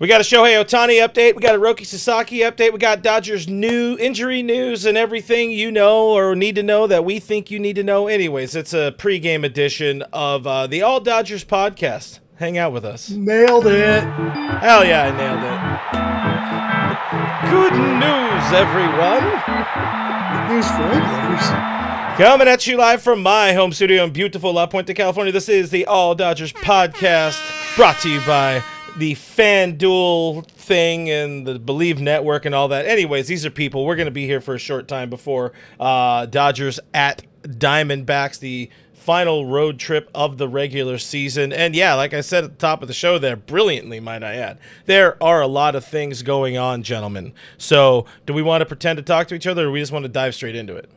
We got a Shohei Ohtani update. We got a Roki Sasaki update. We got Dodgers new injury news and everything you know or need to know that we think you need to know. Anyways, it's a pregame edition of the All Dodgers podcast. Hang out with us. Nailed it. Hell yeah, I nailed it. Good news, everyone. Good news for lovers. Coming at you live from my home studio in beautiful La Puente, California. This is the All Dodgers podcast, brought to you by the FanDuel thing and the Bleav Network and all that. Anyways, these are people. We're going to be here for a short time before Dodgers at Diamondbacks, the final road trip of the regular season. And yeah, like I said at the top of the show there, brilliantly, might I add, there are a lot of things going on, gentlemen. So do we want to pretend to talk to each other, or we just want to dive straight into it?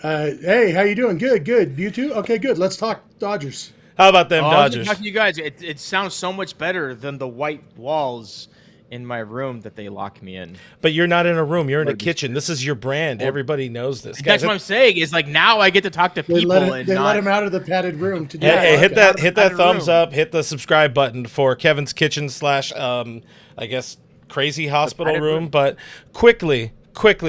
Hey, how you doing? Good. You too? Okay, good. Let's talk Dodgers. How about them Dodgers? Talking to you guys, it sounds so much better than the white walls in my room that they lock me in. But you're not in a room.'re in a kitchen. This is your brand. Everybody knows this. Guys, that's what I'm saying. Is like now I get to talk to people. They let him out of the padded room to do Hey, hit that thumbs up. Hit the subscribe button for Kevin's Kitchen / I guess crazy hospital room. But quickly,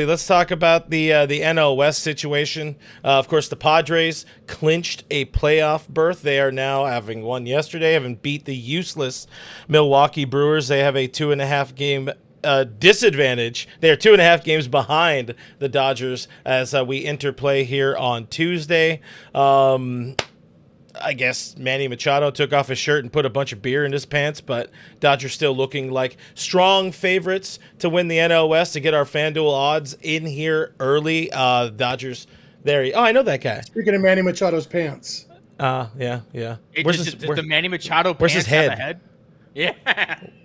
let's talk about the NL West situation. Of course, the Padres clinched a playoff berth. They are now, having won yesterday, having beat the useless Milwaukee Brewers. They have a 2.5 game disadvantage. They are 2.5 games behind the Dodgers as we interplay here on Tuesday. I guess Manny Machado took off his shirt and put a bunch of beer in his pants, but Dodgers still looking like strong favorites to win the NL West, to get our FanDuel odds in here early. Dodgers, I know that guy. Speaking of Manny Machado's pants. Yeah. Where's the Manny Machado where's pants his head? have a head? Yeah.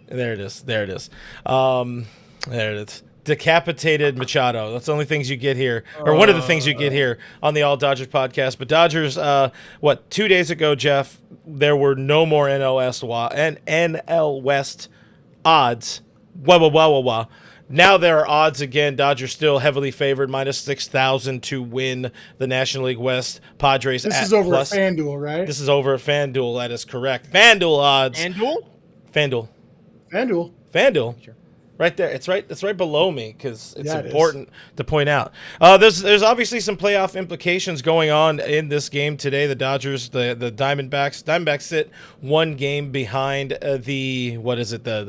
There it is. There it is. Decapitated Machado. That's the only things you get here, or one of the things you get here on the All Dodgers podcast. But Dodgers, 2 days ago, Jeff, there were no more NL West odds. Now there are odds again. Dodgers still heavily favored, minus 6,000 to win the National League West. Padres. This is over at FanDuel, right? This is over at FanDuel. That is correct. FanDuel odds. FanDuel. Sure. Right there. It's right below me because it's important to point out. There's obviously some playoff implications going on in this game today. The Dodgers, the Diamondbacks. Diamondbacks sit one game behind the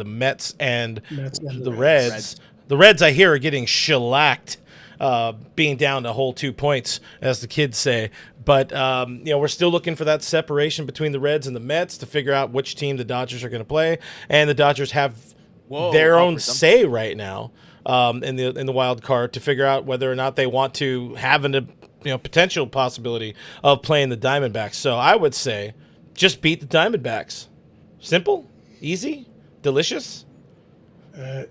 Mets and the Reds. The Reds, I hear, are getting shellacked, being down a whole 2 points, as the kids say. But, we're still looking for that separation between the Reds and the Mets to figure out which team the Dodgers are going to play. And the Dodgers have their own say right now in the wild card to figure out whether or not they want to have a potential possibility of playing the Diamondbacks. So I would say just beat the Diamondbacks. Simple, easy, delicious.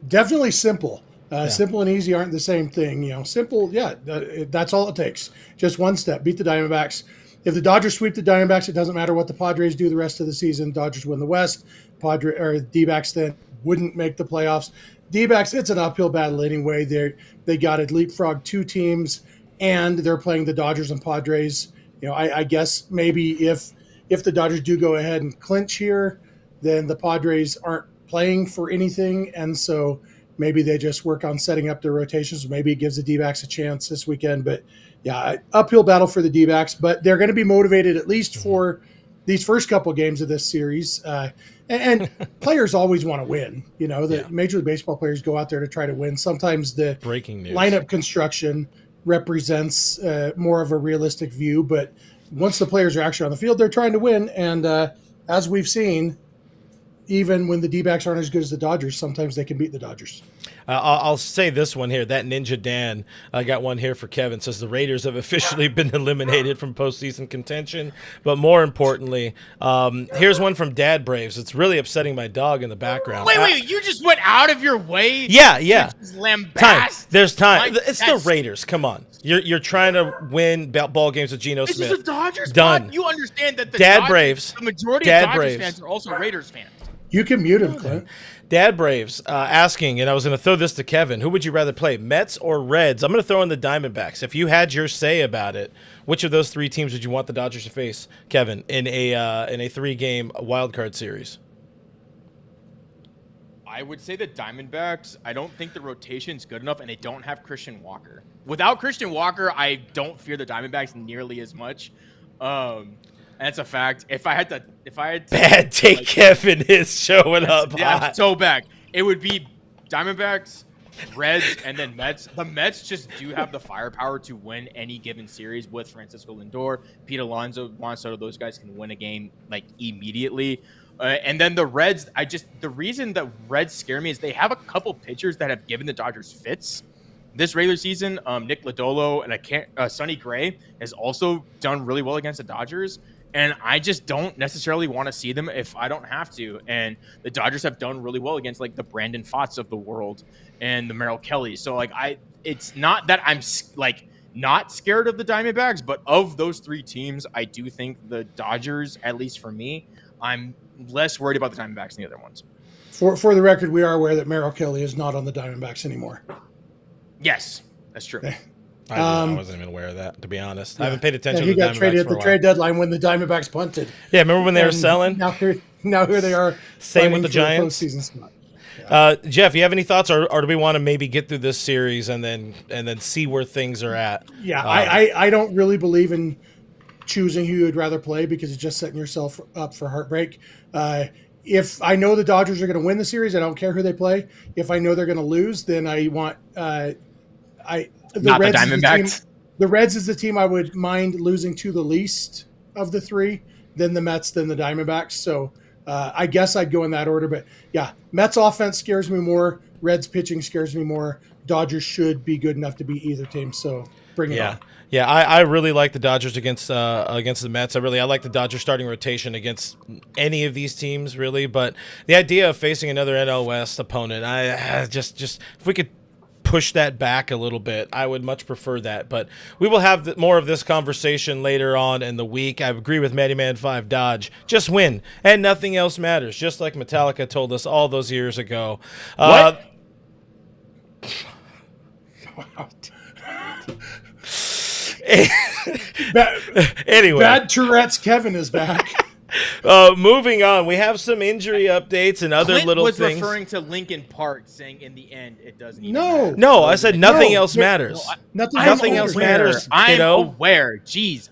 Definitely simple. Simple and easy aren't the same thing. Simple, that's all it takes. Just one step. Beat the Diamondbacks. If the Dodgers sweep the Diamondbacks, it doesn't matter what the Padres do the rest of the season. Dodgers win the West. D-backs then wouldn't make the playoffs. D-backs, it's an uphill battle anyway. They got to leapfrog two teams, and they're playing the Dodgers and Padres. I guess maybe if the Dodgers do go ahead and clinch here, then the Padres aren't playing for anything, and so maybe they just work on setting up their rotations. Maybe it gives the D-backs a chance this weekend. But, uphill battle for the D-backs. But they're going to be motivated at least for these first couple games of this series. And players always want to win. The Major League Baseball players go out there to try to win. Sometimes the breaking news lineup construction represents more of a realistic view. But once the players are actually on the field, they're trying to win. And as we've seen, even when the D-backs aren't as good as the Dodgers, sometimes they can beat the Dodgers. I'll say this one here. That Ninja Dan, I got one here for Kevin, says the Raiders have officially been eliminated from postseason contention. But more importantly, here's one from Dad Braves. It's really upsetting my dog in the background. Wait, you just went out of your way? Yeah. Lambast? Time. There's time. It's the Raiders. Come on. You're trying to win ball games with Geno Smith. This is the Dodgers. Done. You understand that the Dad Dodgers, Braves. The majority Dad of Dodgers Braves. fans are also Raiders fans. You can mute him, Clint. Dad Braves asking, and I was going to throw this to Kevin, who would you rather play, Mets or Reds? I'm going to throw in the Diamondbacks. If you had your say about it, which of those three teams would you want the Dodgers to face, Kevin, in a 3-game wild card series? I I would say the Diamondbacks, I don't think the rotation's good enough, and they don't have Christian Walker. Without Christian Walker, I don't fear the Diamondbacks nearly as much. That's a fact. If I had to bad take, Kevin is showing up. Yeah, hot. so bad. It would be Diamondbacks, Reds, and then Mets. The Mets just do have the firepower to win any given series with Francisco Lindor, Pete Alonso, Juan Soto. Those guys can win a game like immediately. And then the Reds, the reason that Reds scare me is they have a couple pitchers that have given the Dodgers fits this regular season. Nick Lodolo and Sonny Gray has also done really well against the Dodgers. And I just don't necessarily want to see them if I don't have to. And the Dodgers have done really well against like the Brandon Pfaadt of the world and the Merrill Kelly. So like it's not that I'm like not scared of the Diamondbacks, but of those three teams, I do think the Dodgers, at least for me, I'm less worried about the Diamondbacks than the other ones. For the record, we are aware that Merrill Kelly is not on the Diamondbacks anymore. Yes, that's true. I wasn't even aware of that, to be honest. I haven't paid attention to the Diamondbacks. He got traded at the trade deadline when the Diamondbacks punted. Yeah, remember when they were selling? Now here they are. Same with the Giants. Jeff, you have any thoughts, or do we want to maybe get through this series and then see where things are at? Yeah, I don't really believe in choosing who you'd rather play because it's just setting yourself up for heartbreak. If I know the Dodgers are going to win the series, I don't care who they play. If I know they're going to lose, then I want the Diamondbacks. The Reds is the team I would mind losing to the least of the three, then the Mets, then the Diamondbacks. So I guess I'd go in that order. But yeah, Mets offense scares me more. Reds pitching scares me more. Dodgers should be good enough to beat either team. So bring it on. Yeah, I really like the Dodgers against the Mets. I like the Dodgers starting rotation against any of these teams, really. But the idea of facing another NL West opponent, I just if we could push that back a little bit, I would much prefer that. But we will have more of this conversation later on in the week. I agree with Matty Man 5 Dodge. Just win, and nothing else matters, just like Metallica told us all those years ago. What? Anyway, Bad Tourette's Kevin is back. Moving on, we have some injury updates and other Clint little was things. Referring to Linkin Park, saying in the end it doesn't. Even No, no, I said nothing else matters. Nothing else matters. I'm aware. Jeez,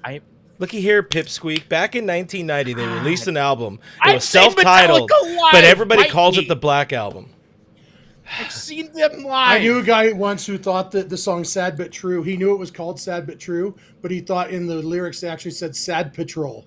Looky here, Pipsqueak. Back in 1990, they released an album. It was self-titled, but everybody calls it the Black Album. I've seen them live. I knew a guy once who thought that the song Sad But True, he knew it was called Sad But True, but he thought in the lyrics they actually said Sad Patrol.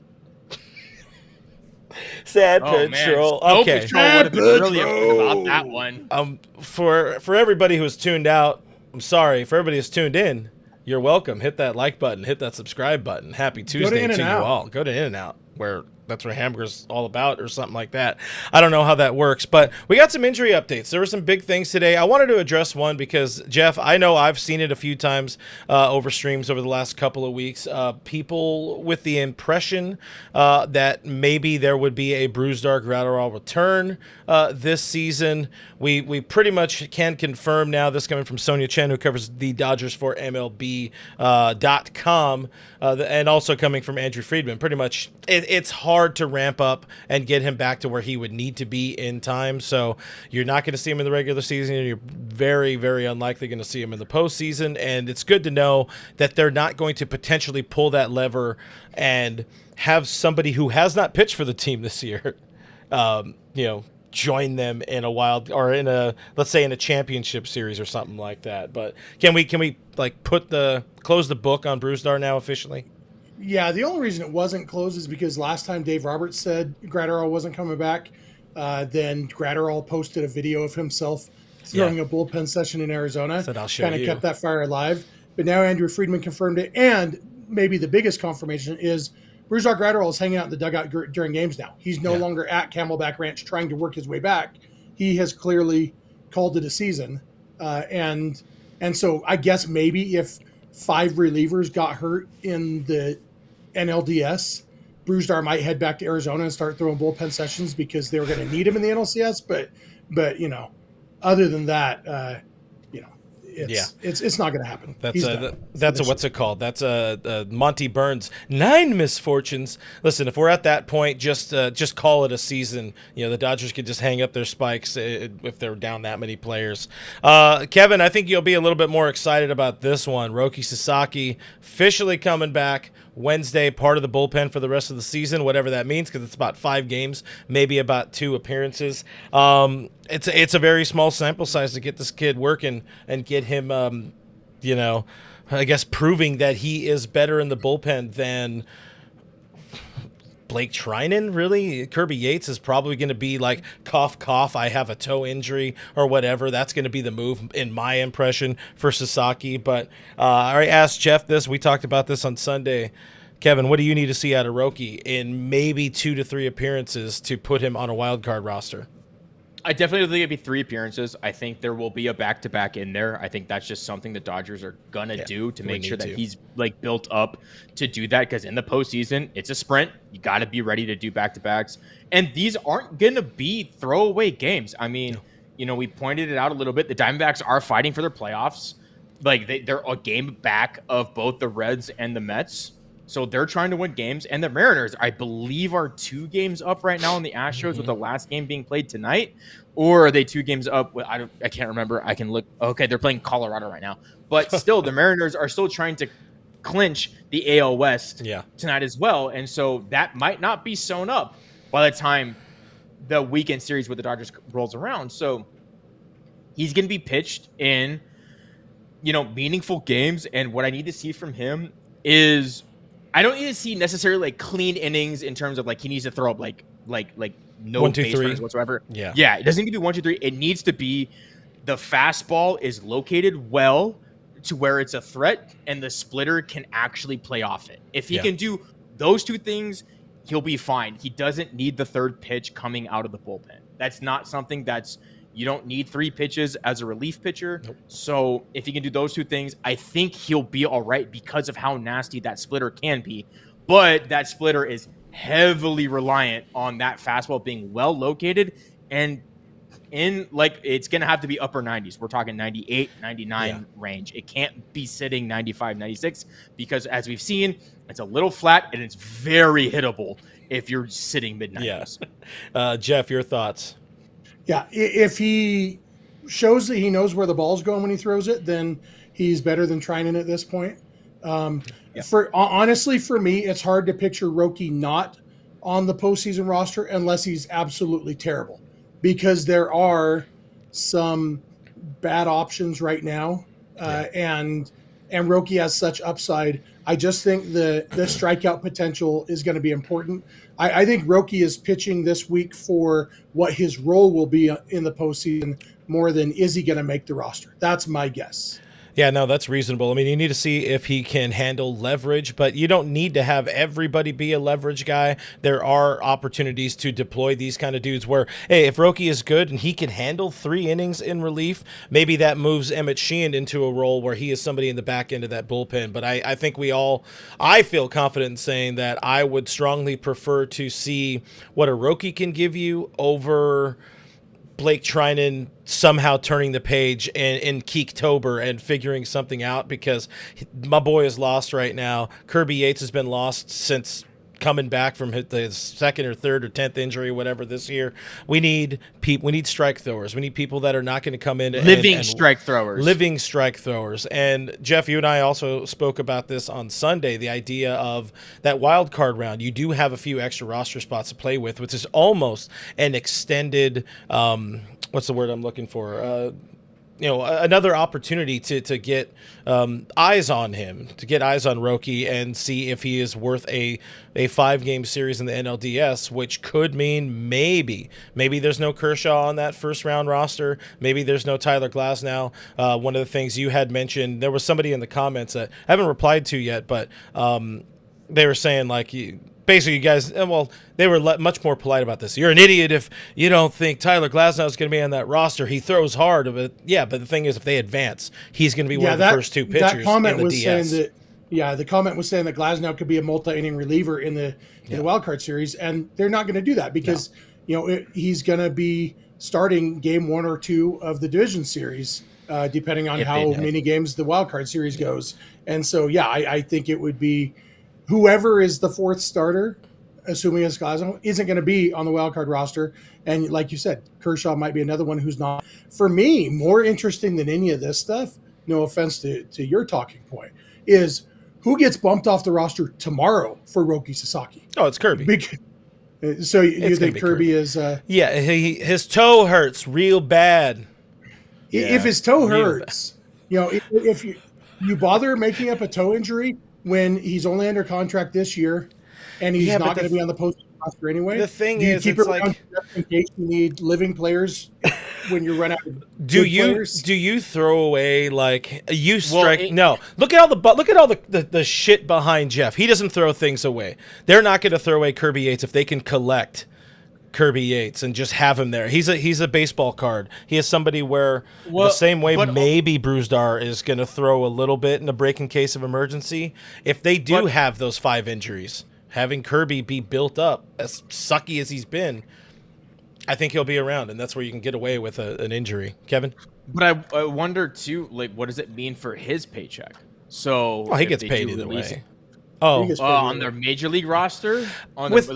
Sad Patrol. Man. Okay. Patrol would have been really upset about that one. For everybody who's tuned out, I'm sorry. For everybody who's tuned in, you're welcome. Hit that like button. Hit that subscribe button. Happy Tuesday to you all. Go to In-N-Out, where that's where hamburger's all about or something like that. I don't know how that works, but we got some injury updates. There were some big things today. I wanted to address one because, Jeff, I know I've seen it a few times over streams over the last couple of weeks. People with the impression that maybe there would be a Brusdar Graterol return this season. We pretty much can confirm now, this coming from Sonia Chen, who covers the Dodgers for MLB.com, and also coming from Andrew Friedman. Pretty much it's hard to ramp up and get him back to where he would need to be in time. So you're not going to see him in the regular season, and you're very, very unlikely going to see him in the postseason. And it's good to know that they're not going to potentially pull that lever and have somebody who has not pitched for the team this year, join them in a wild or in a, let's say, in a championship series or something like that. But can we like close the book on Brusdar now officially? Yeah, the only reason it wasn't closed is because last time Dave Roberts said Graterol wasn't coming back, then Graterol posted a video of himself throwing a bullpen session in Arizona. Said, I'll show kind of you. kept that fire alive. But now Andrew Friedman confirmed it, and maybe the biggest confirmation is Brusdar Graterol is hanging out in the dugout during games now. He's no longer at Camelback Ranch trying to work his way back. He has clearly called it a season, and so I guess maybe if 5 relievers got hurt in the NLDS, Brusdar might head back to Arizona and start throwing bullpen sessions because they were going to need him in the NLCS. But other than that, it's not going to happen. That's what's it called? That's a Monty Burns 9 misfortunes. Listen, if we're at that point, just call it a season. The Dodgers could just hang up their spikes if they're down that many players. Kevin, I think you'll be a little bit more excited about this one. Roki Sasaki officially coming back Wednesday, part of the bullpen for the rest of the season, whatever that means, because it's about 5 games, maybe about 2 appearances. It's a very small sample size to get this kid working and get him, I guess proving that he is better in the bullpen than Blake Treinen, really. Kirby Yates is probably going to be like, cough, cough, I have a toe injury or whatever. That's going to be the move in my impression for Sasaki. But I asked Jeff this. We talked about this on Sunday. Kevin, what do you need to see out of Roki in maybe 2 to 3 appearances to put him on a wild card roster? I definitely think it'd be 3 appearances. I think there will be a back-to-back in there. I think that's just something the Dodgers are gonna do to make sure that he's like built up to do that. Because in the postseason, it's a sprint. You got to be ready to do back-to-backs, and these aren't gonna be throwaway games. I mean, we pointed it out a little bit. The Diamondbacks are fighting for their playoffs. Like they're a game back of both the Reds and the Mets. So they're trying to win games. And the Mariners, I believe, are 2 games up right now on the Astros with the last game being played tonight. Or are they 2 games up? I can't remember. I can look. Okay, they're playing Colorado right now. But still, the Mariners are still trying to clinch the AL West tonight as well. And so that might not be sewn up by the time the weekend series with the Dodgers rolls around. So he's going to be pitched in, meaningful games. And what I need to see from him is – I don't need to see necessarily like clean innings in terms of like he needs to throw up like no 1, 2, base 3 runners whatsoever. Yeah. It doesn't need to be 1, 2, 3. It needs to be the fastball is located well to where it's a threat and the splitter can actually play off it. If he can do those 2 things, he'll be fine. He doesn't need the 3rd pitch coming out of the bullpen. That's not something you don't need 3 pitches as a relief pitcher. Nope. So if he can do those 2 things, I think he'll be all right because of how nasty that splitter can be. But that splitter is heavily reliant on that fastball being well located and it's going to have to be upper 90s. We're talking 98, 99 range. It can't be sitting 95, 96 because as we've seen, it's a little flat and it's very hittable if you're sitting mid-90s. Yeah. Jeff, your thoughts? Yeah, if he shows that he knows where the ball's going when he throws it, then he's better than Treinen at this point. Honestly, for me, it's hard to picture Roki not on the postseason roster unless he's absolutely terrible, because there are some bad options right now, and Roki has such upside. I just think the strikeout potential is going to be important. I think Roki is pitching this week for what his role will be in the postseason more than is he going to make the roster. That's my guess. Yeah, no, that's reasonable. I mean, you need to see if he can handle leverage, but you don't need to have everybody be a leverage guy. There are opportunities to deploy these kind of dudes where, hey, if Roki is good and he can handle 3 innings in relief, maybe that moves Emmett Sheehan into a role where he is somebody in the back end of that bullpen. But I think I feel confident in saying that I would strongly prefer to see what a Roki can give you over Blake Treinen somehow turning the page in Keektober and figuring something out, because my boy is lost right now. Kirby Yates has been lost since coming back from the 2nd or 3rd or 10th injury, whatever this year. We need strike throwers. We need people that are not going to come in living strike throwers. And Jeff, you and I also spoke about this on Sunday, the idea of that wild card round. You do have a few extra roster spots to play with, which is almost an extended what's the word I'm looking for? Another opportunity to get eyes on him, to get eyes on Roki and see if he is worth a 5-game series in the NLDS, which could mean maybe there's no Kershaw on that first round roster. Maybe there's no Tyler Glasnow. One of the things you had mentioned, there was somebody in the comments that I haven't replied to yet, but they were saying like, basically, you guys, they were much more polite about this. You're an idiot if you don't think Tyler Glasnow is going to be on that roster. He throws hard. But the thing is, if they advance, he's going to be one of the first 2 pitchers that comment in the was DS. Saying that, the comment was saying that Glasnow could be a multi-inning reliever in the wild card series, and they're not going to do that because he's going to be starting game 1 or 2 of the division series depending on how many games the wild card series goes. And so, yeah, I think it would be whoever is the fourth starter, assuming Escalzo, isn't going to be on the wild card roster. And like you said, Kershaw might be another one who's not. For me, more interesting than any of this stuff, no offense to your talking point, is who gets bumped off the roster tomorrow for Roki Sasaki. Oh, it's Kirby. So you think Kirby is... yeah, his toe hurts real bad. If his toe hurts, if you bother making up a toe injury when he's only under contract this year and he's not going to be on the post roster anyway. The thing is, keep it like in case you need living players when you run out of players. Do you throw away look at all the shit behind Jeff. He doesn't throw things away. They're not going to throw away Kirby Yates if they can collect Kirby Yates and just have him there. He's a baseball card. He is somebody where the same way maybe Brusdar is going to throw a little bit in a break in case of emergency. If they do have those 5 injuries, having Kirby be built up, as sucky as he's been, I think he'll be around, and that's where you can get away with an injury. Kevin? But I wonder, too, what does it mean for his paycheck? So he gets paid either way. On their major league roster, because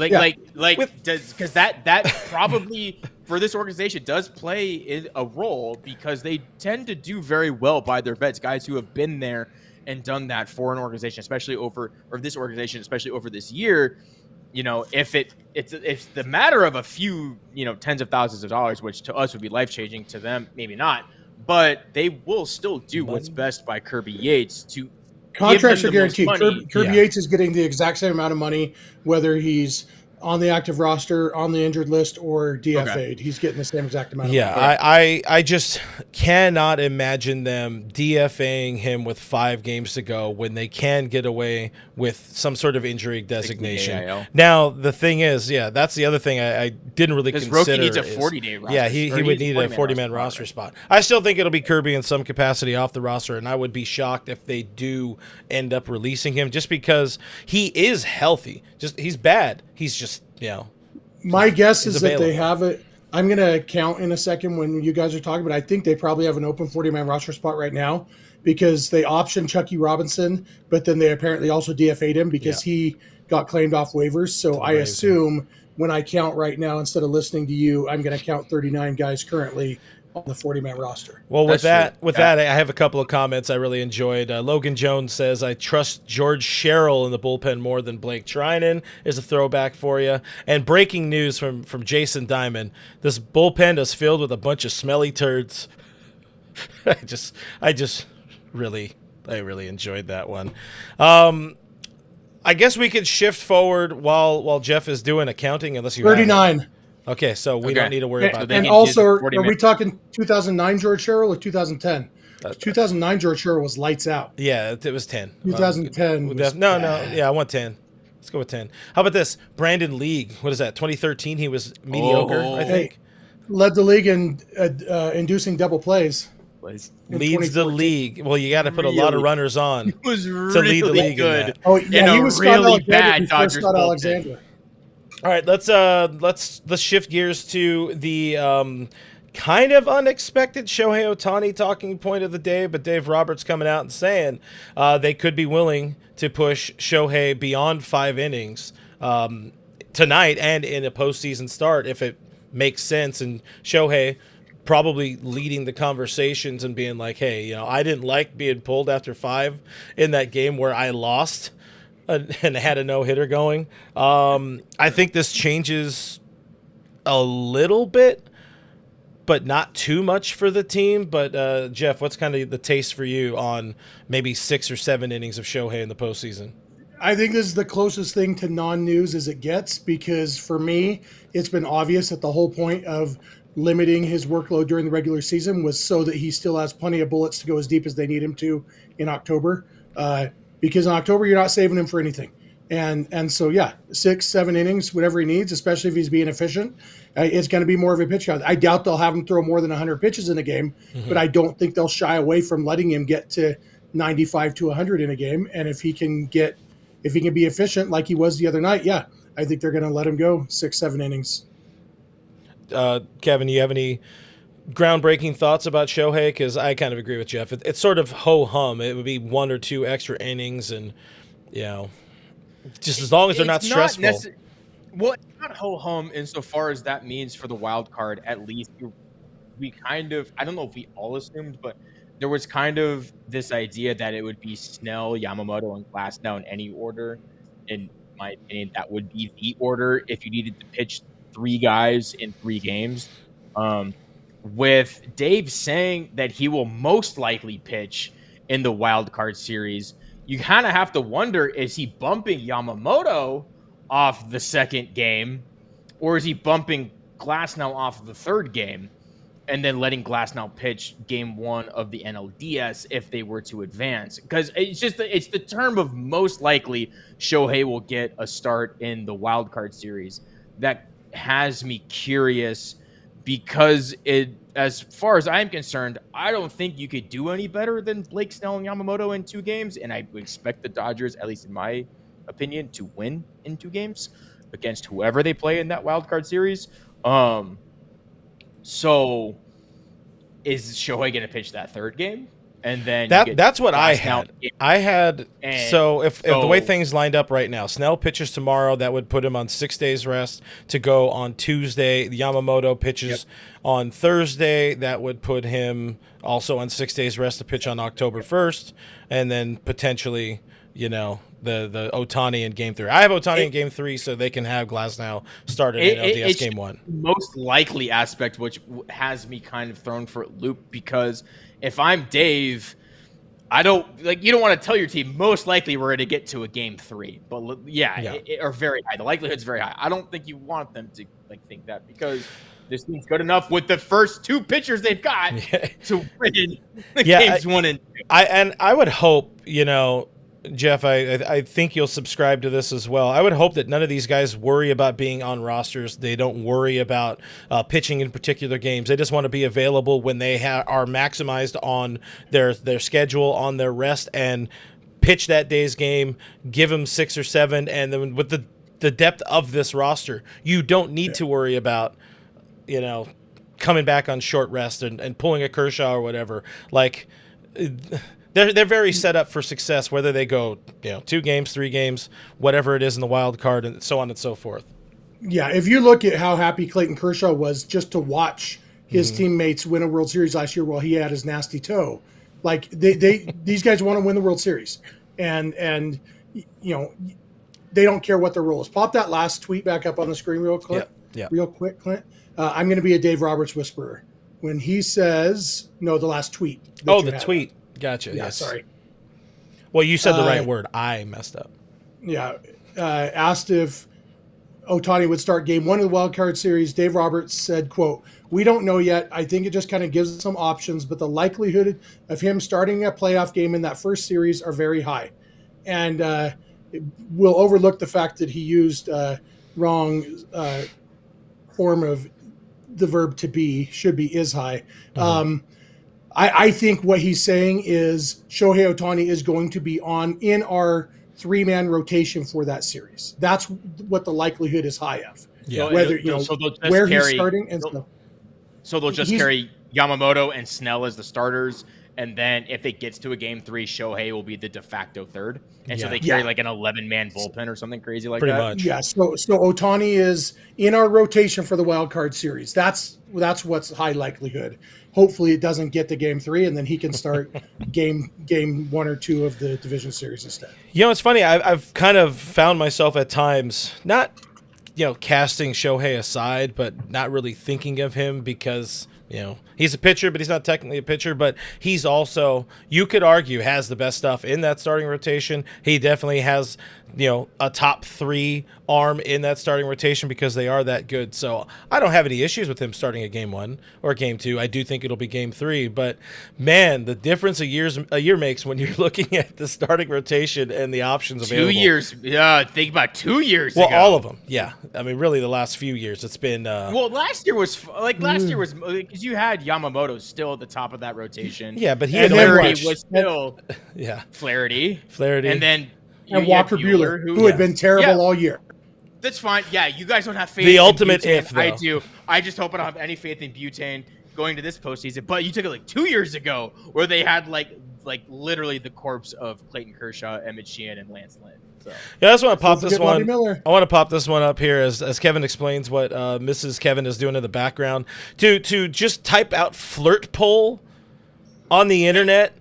that probably for this organization does play a role because they tend to do very well by their vets, guys who have been there and done that for an organization, especially over this year. If it's the matter of a few tens of thousands of dollars, which to us would be life changing, to them maybe not, but they will still do what's best by Kirby Yates to. Contracts are guaranteed. Kirby Yates is getting the exact same amount of money, whether he's on the active roster, on the injured list, or DFA'd. Okay. He's getting the same exact amount of money. I just cannot imagine them DFAing him with 5 games to go when they can get away with some sort of injury designation. Now, the thing is, that's the other thing I didn't really consider. Roki needs a 40-day roster. Yeah, he would need a 40-man roster spot. I still think it'll be Kirby in some capacity off the roster, and I would be shocked if they do end up releasing him just because he is healthy. He's bad. He's just, my guess is that they have it. I'm going to count in a second when you guys are talking, but I think they probably have an open 40-man roster spot right now because they optioned Chucky Robinson, but then they apparently also DFA'd him because he got claimed off waivers. So I assume when I count right now, instead of listening to you, I'm going to count 39 guys currently on the 40-man roster. Well, with that, I have a couple of comments I really enjoyed. Logan Jones says, I trust George Sherrill in the bullpen more than Blake Trinan. Is a throwback for you. And breaking news from Jason Diamond, this bullpen is filled with a bunch of smelly turds. I really enjoyed that one. I guess we could shift forward while Jeff is doing accounting, unless you 39. Okay, so we don't need to worry about that. And also, are we talking 2009 George Sherrill or 2010? 2009 George Sherrill was lights out. Yeah, it was 10. 2010. I want 10. Let's go with 10. How about this? Brandon League. What is that? 2013. He was mediocre, I think. Led the league in inducing double plays. Leads the league. Well, you got to put a lot of runners on to lead the league. Good. He was really bad Dodgers Alexander. All right, let's shift gears to the kind of unexpected Shohei Ohtani talking point of the day, but Dave Roberts coming out and saying they could be willing to push Shohei beyond 5 innings tonight and in a postseason start if it makes sense. And Shohei probably leading the conversations and being like, hey, I didn't like being pulled after 5 in that game where I lost and had a no-hitter going. I think this changes a little bit, but not too much for the team. But, Jeff, what's kind of the taste for you on maybe 6 or 7 innings of Shohei in the postseason? I think this is the closest thing to non-news as it gets because, for me, it's been obvious that the whole point of limiting his workload during the regular season was so that he still has plenty of bullets to go as deep as they need him to in October. Because in October, you're not saving him for anything. And so, 6, 7 innings, whatever he needs, especially if he's being efficient, it's going to be more of a pitch count. I doubt they'll have him throw more than 100 pitches in a game, but I don't think they'll shy away from letting him get to 95 to 100 in a game. And if he can be efficient like he was the other night, I think they're going to let him go 6, 7 innings. Kevin, you have any groundbreaking thoughts about Shohei? Because I kind of agree with Jeff. It's sort of ho-hum. It would be 1 or 2 extra innings and, just as long as they're not stressful. Well, it's not ho-hum insofar as that means for the wild card, at least we kind of, I don't know if we all assumed, but there was kind of this idea that it would be Snell, Yamamoto, and Glasnow in any order. In my opinion, that would be the order if you needed to pitch 3 guys in 3 games. With Dave saying that he will most likely pitch in the wild card series, you kind of have to wonder, is he bumping Yamamoto off the second game, or is he bumping Glasnow off the third game and then letting Glasnow pitch game 1 of the NLDS if they were to advance? Because it's the term of most likely Shohei will get a start in the wild card series that has me curious, because as far as I'm concerned, I don't think you could do any better than Blake Snell and Yamamoto in 2 games, and I would expect the Dodgers, at least in my opinion, to win in 2 games against whoever they play in that wild card series. So is Shohei going to pitch that third game? And then that's what I had. So if the way things lined up right now, Snell pitches tomorrow, that would put him on 6 days rest to go on Tuesday. Yamamoto pitches on Thursday, that would put him also on 6 days rest to pitch on October 1st, and then potentially, the Ohtani in game 3. I have Ohtani in game 3, so they can have Glasnow started in LDS game 1. Most likely aspect, which has me kind of thrown for a loop, because if I'm Dave, you don't want to tell your team most likely we're going to get to a game 3, but or very high. The likelihood's very high. I don't think you want them to think that, because this team's good enough with the first 2 pitchers they've got to win games 1 and 2. I would hope, Jeff, I think you'll subscribe to this as well. I would hope that none of these guys worry about being on rosters. They don't worry about pitching in particular games. They just want to be available when they are maximized on their schedule, on their rest, and pitch that day's game, give them 6 or 7, and then with the depth of this roster, you don't need to worry about, coming back on short rest and pulling a Kershaw or whatever. They're very set up for success, whether they go 2 games, 3 games, whatever it is in the wild card, and so on and so forth. Yeah, if you look at how happy Clayton Kershaw was just to watch his teammates win a World Series last year while he had his nasty toe, these guys want to win the World Series, and they don't care what their role is. Pop that last tweet back up on the screen real quick. Yeah. Real quick, Clint. I'm going to be a Dave Roberts whisperer when he says the last tweet. The tweet. Gotcha. Yeah, yes. Sorry. Well, you said the right word. I messed up. Yeah. Asked if Ohtani would start game 1 of the wild card series. Dave Roberts said, quote, "We don't know yet. I think it just kind of gives us some options, but the likelihood of him starting a playoff game in that first series are very high." And we'll overlook the fact that he used wrong form of the verb to be, should be is high. I think what he's saying is Shohei Ohtani is going to be in our 3-man rotation for that series. That's what the likelihood is high of. Yeah. Whether where he's starting and stuff. So they'll just carry Yamamoto and Snell as the starters, and then if it gets to a game 3, Shohei will be the de facto third, and so they carry an 11-man bullpen or something crazy like Pretty that. Much. Yeah. So Ohtani is in our rotation for the wild card series. That's what's high likelihood. Hopefully it doesn't get to game 3, and then he can start game 1 or 2 of the division series instead. It's funny. I've kind of found myself at times not, casting Shohei aside, but not really thinking of him because, he's a pitcher, but he's not technically a pitcher. But he's also, you could argue, has the best stuff in that starting rotation. He definitely has, a top 3 arm in that starting rotation because they are that good. So I don't have any issues with him starting a game 1 or game 2. I do think it'll be game 3. But man, the difference a year makes when you're looking at the starting rotation and the options available. 2 years. Yeah, think about 2 years ago. Well, all of them. Yeah. I mean, really the last few years it's been. Last year was because you had Yamamoto still at the top of that rotation. Yeah, but Flaherty was still Flaherty. And then Walker Buehler, who had been terrible all year. That's fine. Yeah, you guys don't have faith the in ultimate butane. if, though. I do. I just hope I don't have any faith in butane. going to this postseason, but you took it like 2 years ago where they had like literally the corpse of Clayton Kershaw, Emmett Sheehan, and Lance Lynn. So. Yeah, I just want to pop this one. I want to pop this one up here as Kevin explains what Mrs. Kevin is doing in the background. To just type out flirt pole on the internet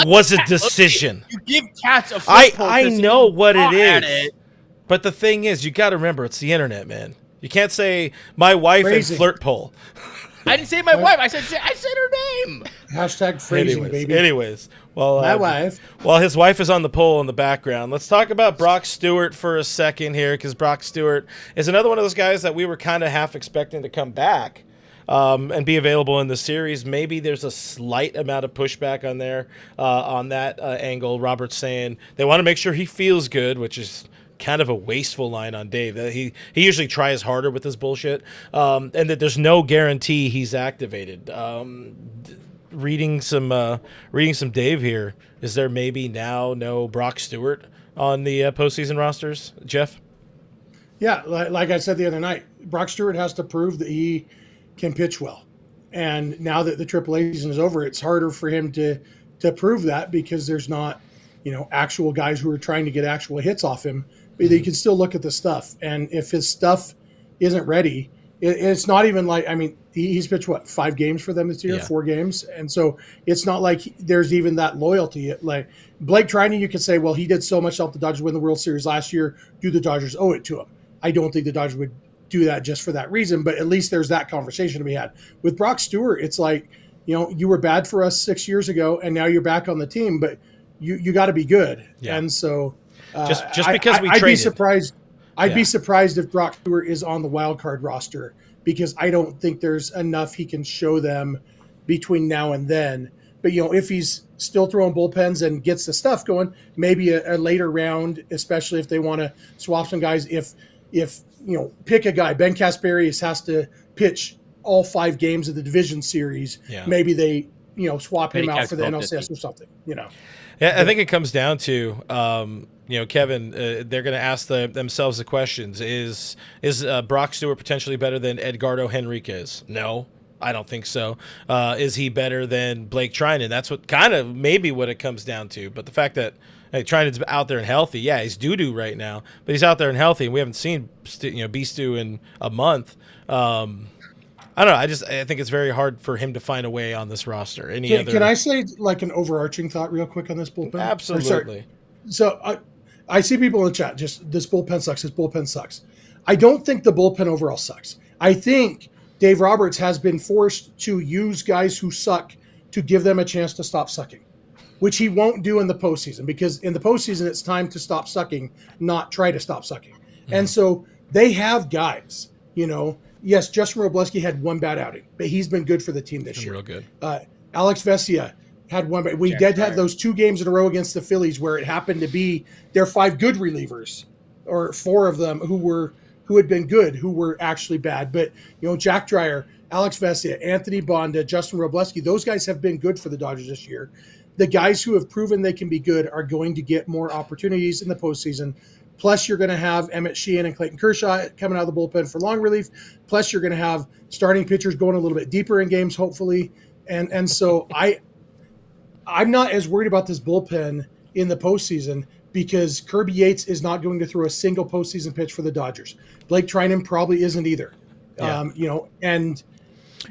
was a decision. You give cats a flirt pole. I know what it is. But the thing is, you got to remember, it's the internet, man. You can't say my wife and flirt pole. I didn't say my wife. I said her name. Hashtag phrasing, baby. Anyways, well, my wife. Well, his wife is on the pole in the background. Let's talk about Brock Stewart for a second here, because Brock Stewart is another one of those guys that we were kind of half expecting to come back and be available in the series. Maybe there's a slight amount of pushback on there on that angle. Robert's saying they want to make sure he feels good, which is kind of a wasteful line on Dave. He usually tries harder with his bullshit, and that there's no guarantee he's activated. Reading some Dave here. Is there maybe now no Brock Stewart on the postseason rosters, Jeff? Yeah, like I said the other night, Brock Stewart has to prove that he can pitch well, and now that the AAA season is over, it's harder for him to prove that because there's not actual guys who are trying to get actual hits off him. But you can still look at the stuff, and if his stuff isn't ready, it's not even like, I mean, he's pitched 5 games for them this year, 4 games, and so it's not like there's even that loyalty. Like Blake Trinan, you could say, well, he did so much to help the Dodgers win the World Series last year. Do the Dodgers owe it to him? I don't think the Dodgers would do that just for that reason, but at least there's that conversation to be had. With Brock Stewart, it's like, you were bad for us 6 years ago, and now you're back on the team, but you got to be good, and so. Just because we traded. I'd be surprised if Brock Stewart is on the wild card roster, because I don't think there's enough he can show them between now and then. But if he's still throwing bullpens and gets the stuff going, maybe a later round, especially if they want to swap some guys. If pick a guy, Ben Kasperius has to pitch all 5 games of the division series. Yeah. Maybe they swap him out for the NLCS or something. Yeah, I think it comes down to, Kevin, they're going to ask themselves the questions. Is Brock Stewart potentially better than Edgardo Henriquez? No, I don't think so. Is he better than Blake Trinan? That's what kind of maybe what it comes down to. But the fact that Trinan's out there and healthy, yeah, he's doo-doo right now, but he's out there and healthy, and we haven't seen B-Stew in a month. I don't know. I think it's very hard for him to find a way on this roster. Can I say like an overarching thought real quick on this bullpen? Absolutely. So I see people in the chat, just this bullpen sucks. This bullpen sucks. I don't think the bullpen overall sucks. I think Dave Roberts has been forced to use guys who suck to give them a chance to stop sucking, which he won't do in the postseason, because in the postseason it's time to stop sucking, not try to stop sucking. Mm-hmm. And so they have guys, Yes, Justin Robleski had 1 bad outing, but he's been good for the team this year. Real good. Alex Vesia had 1. We did have those 2 games in a row against the Phillies where it happened to be their 5 good relievers, or 4 of them who had been good, who were actually bad. But Jack Dreyer, Alex Vesia, Anthony Bonda, Justin Robleski, those guys have been good for the Dodgers this year. The guys who have proven they can be good are going to get more opportunities in the postseason. Plus, you're going to have Emmett Sheehan and Clayton Kershaw coming out of the bullpen for long relief. Plus, you're going to have starting pitchers going a little bit deeper in games, hopefully. And so I'm not as worried about this bullpen in the postseason, because Kirby Yates is not going to throw a single postseason pitch for the Dodgers. Blake Trinan probably isn't either. Yeah. And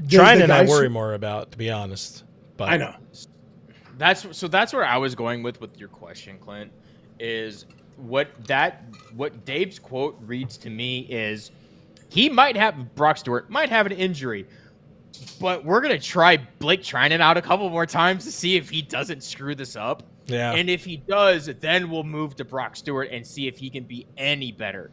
Trinan I worry more about, to be honest. But I know. That's where I was going with your question, Clint, is what Dave's quote reads to me is Brock Stewart might have an injury, but we're going to try Blake Trinan out a couple more times to see if he doesn't screw this up. Yeah. And if he does, then we'll move to Brock Stewart and see if he can be any better.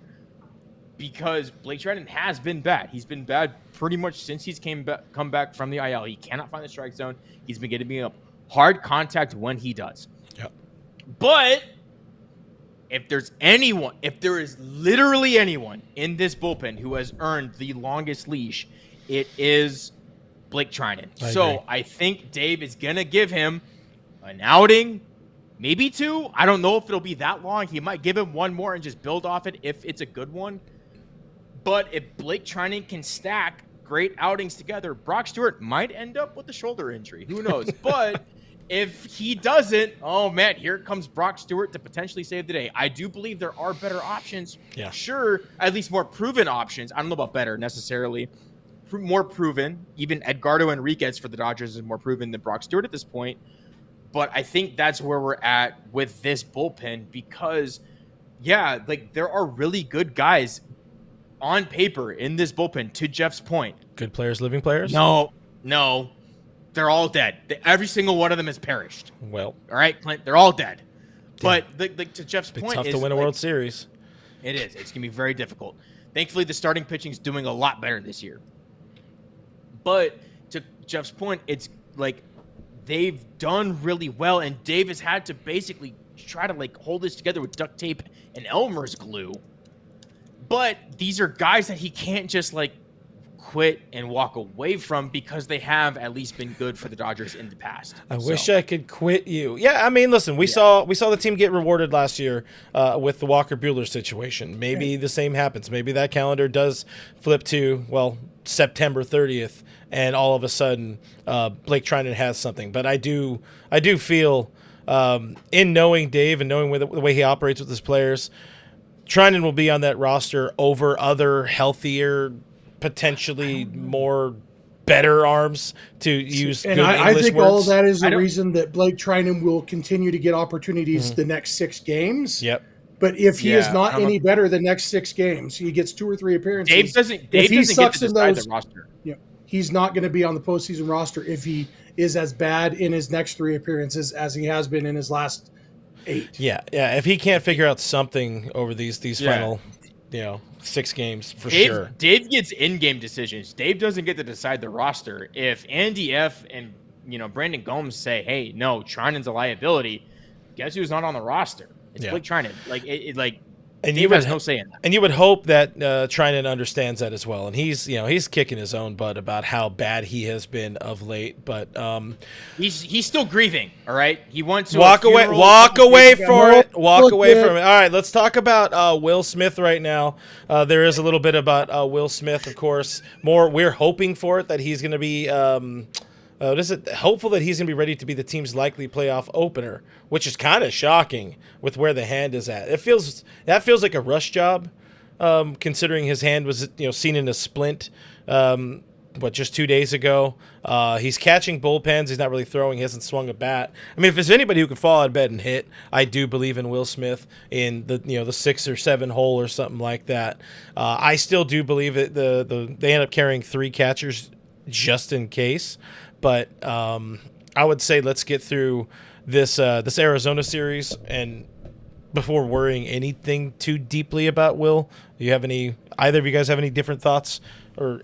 Because Blake Trinan has been bad. He's been bad pretty much since he's come back from the IL. He cannot find the strike zone. He's been getting up hard contact when he does. Yep. But if there is literally anyone in this bullpen who has earned the longest leash, it is Blake Trinan. I think Dave is going to give him an outing, maybe 2. I don't know if it'll be that long. He might give him 1 more and just build off it if it's a good one. But if Blake Trinan can stack great outings together, Brock Stewart might end up with a shoulder injury. Who knows? But if he doesn't, oh man, here comes Brock Stewart to potentially save the day. I do believe there are better options. Yeah. Sure, at least more proven options. I don't know about better necessarily. More proven. Even Edgardo Enriquez for the Dodgers is more proven than Brock Stewart at this point. But I think that's where we're at with this bullpen because, yeah, like there are really good guys on paper in this bullpen, to Jeff's point. Good players, living players? No. They're all dead. Every single one of them has perished. Well. All right, Clint, they're all dead. But to Jeff's point, it's tough to win a World Series. It is. It's going to be very difficult. Thankfully, the starting pitching is doing a lot better this year. But to Jeff's point, it's like they've done really well, and Dave has had to basically try to like hold this together with duct tape and Elmer's glue. But these are guys that he can't just like quit and walk away from because they have at least been good for the Dodgers in the past. I wish I could quit you. Yeah, I mean, listen, we saw the team get rewarded last year with the Walker Buehler situation. Maybe the same happens. Maybe that calendar does flip to, well, September 30th, and all of a sudden Blake Trinan has something. But I do feel in knowing Dave and knowing the way he operates with his players, Trinan will be on that roster over other healthier, potentially more better arms to use. And I think all of that is the reason that Blake Trinan will continue to get opportunities the next 6 games. Yep. But if he is not any better the next 6 games, he gets 2 or 3 appearances. Dave doesn't get to decide the roster. Yeah, he's not going to be on the postseason roster if he is as bad in his next 3 appearances as he has been in his last 8. Yeah. If he can't figure out something over these final, 6 games for sure. Dave gets in-game decisions. Dave doesn't get to decide the roster. If Andy F. and Brandon Gomes say, "Hey, no, Trinan's a liability," guess who's not on the roster? It's Blake Trinan. And Dave has no say in that. And you would hope that Trinan understands that as well. And he's kicking his own butt about how bad he has been of late. But he's still grieving. All right, he wants to walk away from it. All right, let's talk about Will Smith right now. There is a little bit about Will Smith, of course. We're hoping for it that he's going to be. Hopeful that he's going to be ready to be the team's likely playoff opener, which is kind of shocking with where the hand is at. That feels like a rush job, considering his hand was seen in a splint, just 2 days ago. He's catching bullpens. He's not really throwing. He hasn't swung a bat. I mean, if there's anybody who could fall out of bed and hit, I do believe in Will Smith in the 6 or 7 hole or something like that. I still do believe that they end up carrying 3 catchers just in case. But I would say let's get through this Arizona series and before worrying anything too deeply about Will. Do you have either of you guys have any different thoughts or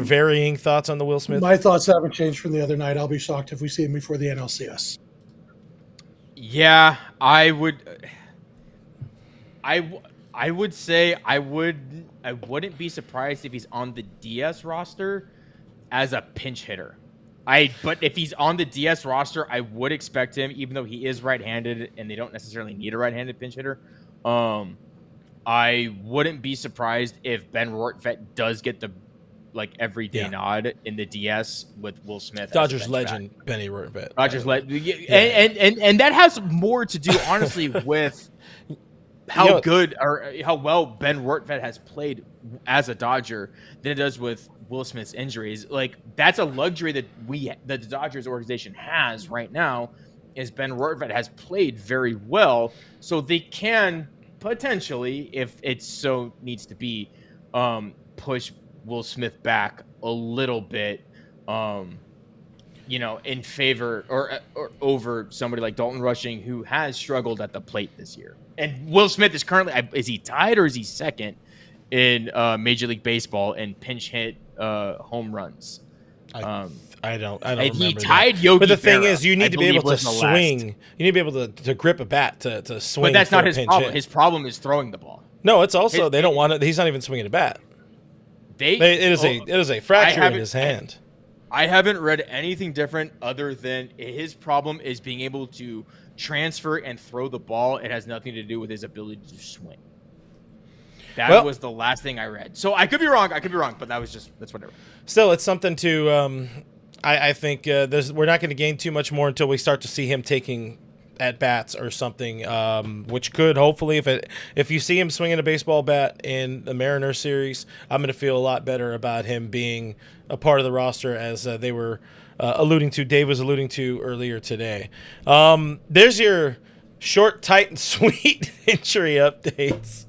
varying thoughts on the Will Smith? My thoughts haven't changed from the other night. I'll be shocked if we see him before the NLCS. Yeah, I would. I would say I wouldn't be surprised if he's on the DS roster as a pinch hitter. But if he's on the DS roster, I would expect him, even though he is right-handed and they don't necessarily need a right-handed pinch hitter. I wouldn't be surprised if Ben Rortvedt does get the everyday nod in the DS with Will Smith. Dodgers legend Benny Rortvedt. Dodgers legend, and that has more to do, honestly, with how good or how well Ben Rortvedt has played as a Dodger than it does with Will Smith's injuries. That's a luxury that the Dodgers organization has right now, is Ben Rortvedt has played very well, so they can potentially, if it so needs to be, push Will Smith back a little bit, in favor or over somebody like Dalton Rushing, who has struggled at the plate this year. And Will Smith is currently, is he tied or is he second in Major League Baseball in pinch hit home runs? I don't and remember he tied that. Yogi But the thing Berra, is, you need to be able to swing. You need to be able to grip a bat to swing. But that's not his problem. Hit. His problem is throwing the ball. No, it's also they don't want it. He's not even swinging a bat. It is a fracture in his hand. I haven't read anything different other than his problem is being able to transfer and throw the ball. It has nothing to do with his ability to swing. That was the last thing I read. So I could be wrong, but that's what I read. Still, it's something to I think we're not going to gain too much more until we start to see him taking at bats or something, which could hopefully, if you see him swinging a baseball bat in the Mariners series, I'm going to feel a lot better about him being a part of the roster, as they were Dave was alluding to earlier today. There's your short, tight, and sweet injury updates.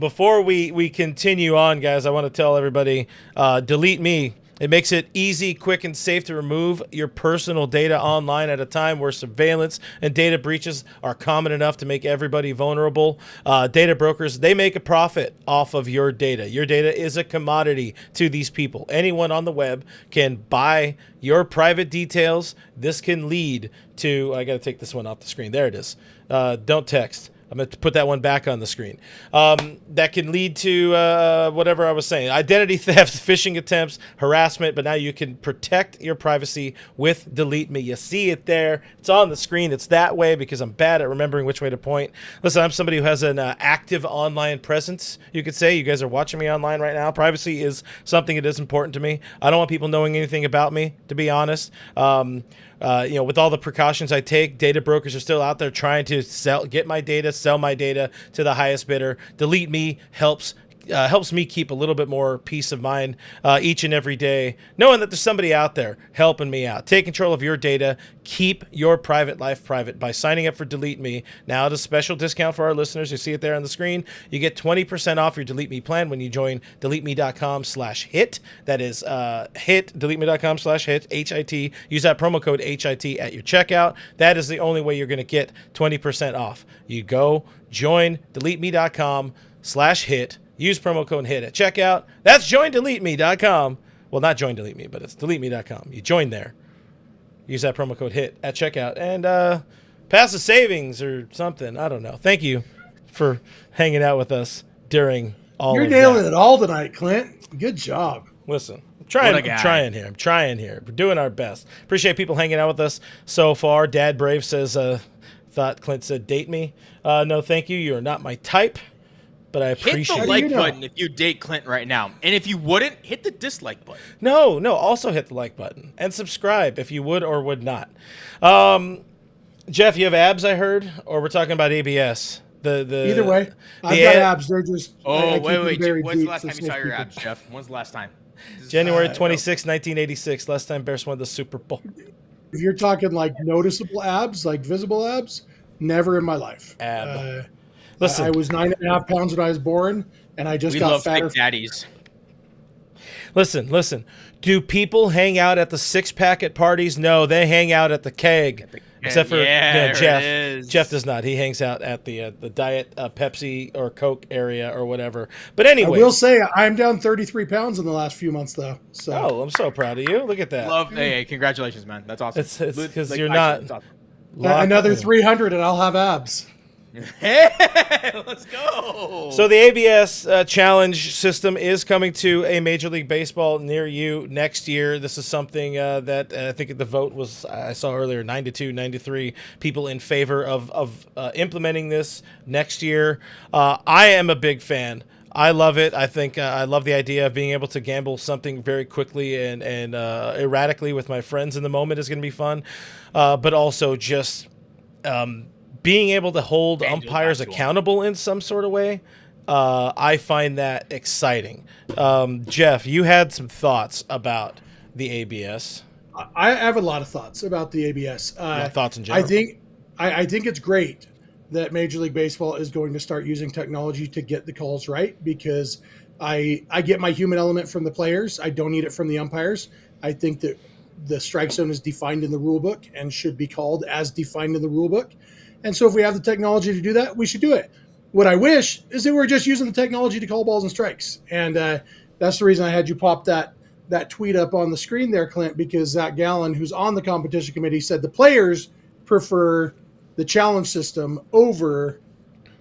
Before we continue on, guys, I want to tell everybody, Delete Me. It makes it easy, quick, and safe to remove your personal data online at a time where surveillance and data breaches are common enough to make everybody vulnerable. Data brokers, they make a profit off of your data. Your data is a commodity to these people. Anyone on the web can buy your private details. This can lead to, I got to take this one off the screen. There it is. Don't text. I'm going to put that one back on the screen. That can lead to whatever I was saying. Identity theft, phishing attempts, harassment, but now you can protect your privacy with Delete Me. You see it there. It's on the screen. It's that way because I'm bad at remembering which way to point. Listen, I'm somebody who has an active online presence, you could say. You guys are watching me online right now. Privacy is something that is important to me. I don't want people knowing anything about me, to be honest. With all the precautions I take, data brokers are still out there trying to get my data, sell my data to the highest bidder. Delete Me helps me keep a little bit more peace of mind each and every day, knowing that there's somebody out there helping me out. Take control of your data. Keep your private life private by signing up for Delete Me. Now, at a special discount for our listeners, you see it there on the screen. You get 20% off your Delete Me plan when you join deleteme.com/hit. That is deleteme.com/hit, HIT. Use that promo code HIT at your checkout. That is the only way you're going to get 20% off. You go join deleteme.com/hit. Use promo code HIT at checkout. That's joindeleteme.com. Well, not join Delete Me, but it's deleteme.com. You join there. Use that promo code HIT at checkout. And pass the savings or something. I don't know. Thank you for hanging out with us during all You're of nailing that. it all tonight, Clint. Good job. Listen, I'm trying here. We're doing our best. Appreciate people hanging out with us so far. Dad Brave says, thought Clint said date me. No, thank you. You are not my type. But I appreciate hit the like button if you date Clint right now. And if you wouldn't, hit the dislike button. No, also hit the like button. And subscribe if you would or would not. Jeff, you have abs, I heard? Or we're talking about ABS? Either way. I've got abs. They're just... wait. When's the last time you saw your abs, Jeff? When's the last time? January 26, 1986. Last time Bears won the Super Bowl. If you're talking like noticeable abs, like visible abs, never in my life. Listen, I was 9.5 pounds when I was born, and I just got fatter. Big daddies. Listen. Do people hang out at the six-pack at parties? No, they hang out at the keg. Except for Jeff. Jeff does not. He hangs out at the Diet Pepsi or Coke area or whatever. But anyway, I will say I'm down 33 pounds in the last few months, though. So. Oh, I'm so proud of you. Look at that. Hey, congratulations, man. That's awesome. It's because you're not. Awesome. Another 300 and I'll have abs. Hey, let's go. So the ABS challenge system is coming to a Major League Baseball near you next year. This is something that I think the vote was, I saw earlier, 92, 93 people in favor of implementing this next year. I am a big fan. I love it. I think I love the idea of being able to gamble something very quickly and erratically with my friends in the moment is going to be fun. But also just... being able to hold umpires accountable in some sort of way, I find that exciting. Jeff, you had some thoughts about the ABS. I have a lot of thoughts about the ABS. Thoughts in general. I think it's great that Major League Baseball is going to start using technology to get the calls right, because I get my human element from the players. I don't need it from the umpires. I think that the strike zone is defined in the rule book and should be called as defined in the rule book. And so if we have the technology to do that, we should do it. What I wish is that we're just using the technology to call balls and strikes. And that's the reason I had you pop that tweet up on the screen there, Clint, because Zach Gallen, who's on the competition committee, said the players prefer the challenge system over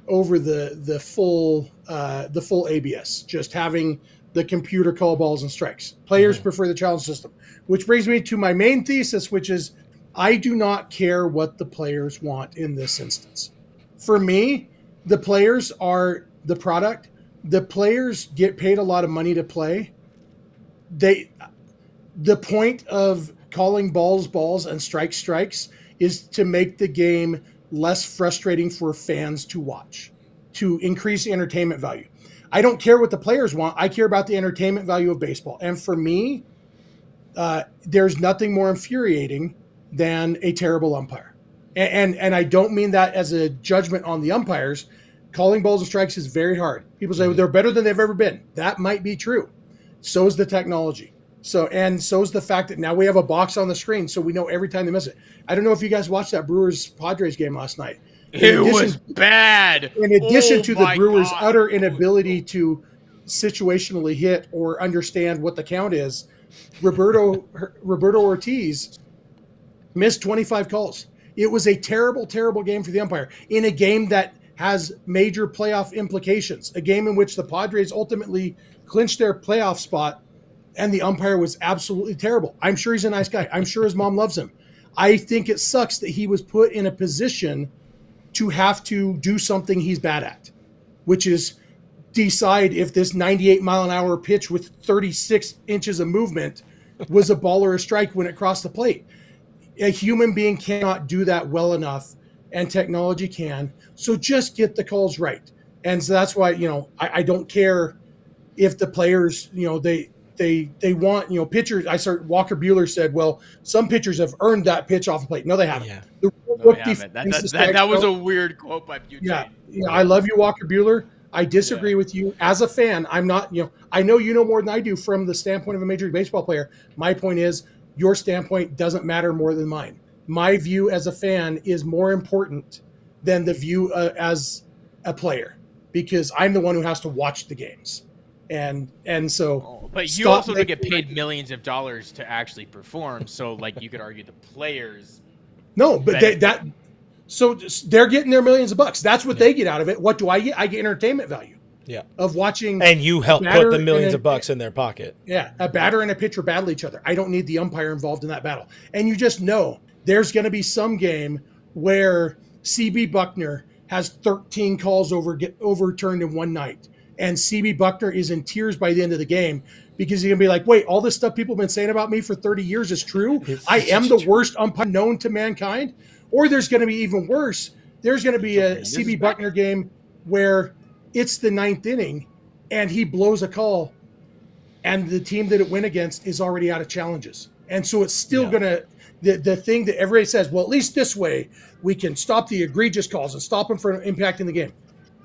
the full ABS, just having the computer call balls and strikes. Players prefer the challenge system, which brings me to my main thesis, which is I do not care what the players want in this instance. For me, the players are the product. the players get paid a lot of money to play. The point of calling balls and strikes is to make the game less frustrating for fans to watch, to increase the entertainment value. I don't care what the players want. I care about the entertainment value of baseball. And for me, there's nothing more infuriating than a terrible umpire. And I don't mean that as a judgment on the umpires. Calling balls and strikes is very hard. People say they're better than they've ever been. That might be true. So is the technology. So is the fact that now we have a box on the screen, so we know every time they miss it. I don't know if you guys watched that Brewers-Padres game last night. It was bad. In addition to the Brewers' utter inability to situationally hit or understand what the count is, Roberto Ortiz missed 25 calls. It was a terrible, terrible game for the umpire in a game that has major playoff implications, a game in which the Padres ultimately clinched their playoff spot, and the umpire was absolutely terrible. I'm sure he's a nice guy. I'm sure his mom loves him. I think it sucks that he was put in a position to have to do something he's bad at, which is decide if this 98-mile-an-hour pitch with 36 inches of movement was a ball or a strike when it crossed the plate. A human being cannot do that well enough, and technology can. So just get the calls right. And so that's why, I don't care if the players, they want, pitchers. Walker Buehler said, well, some pitchers have earned that pitch off the plate. No, they haven't. Yeah. That was a weird quote by Buehler. Yeah. I love you, Walker Buehler. I disagree with you as a fan. I'm not, I know you know more than I do from the standpoint of a Major League Baseball player. My point is your standpoint doesn't matter more than mine. My view as a fan is more important than the view as a player, because I'm the one who has to watch the games. And so, but you also don't get paid millions of dollars to actually perform. So, you could argue the players. No, but so they're getting their millions of bucks. That's what they get out of it. What do I get? I get entertainment value. Yeah. Of watching. And you help put the millions of bucks in their pocket. Yeah. A batter and a pitcher battle each other. I don't need the umpire involved in that battle. And you just know there's going to be some game where CB Buckner has 13 calls overturned in one night. And CB Buckner is in tears by the end of the game because he's going to be like, wait, all this stuff people have been saying about me for 30 years is true? I am the worst umpire known to mankind? Or there's going to be even worse. There's going to be a CB Buckner game where it's the ninth inning and he blows a call and the team that it went against is already out of challenges. And so it's still going to, the thing that everybody says, well, at least this way we can stop the egregious calls and stop them from impacting the game.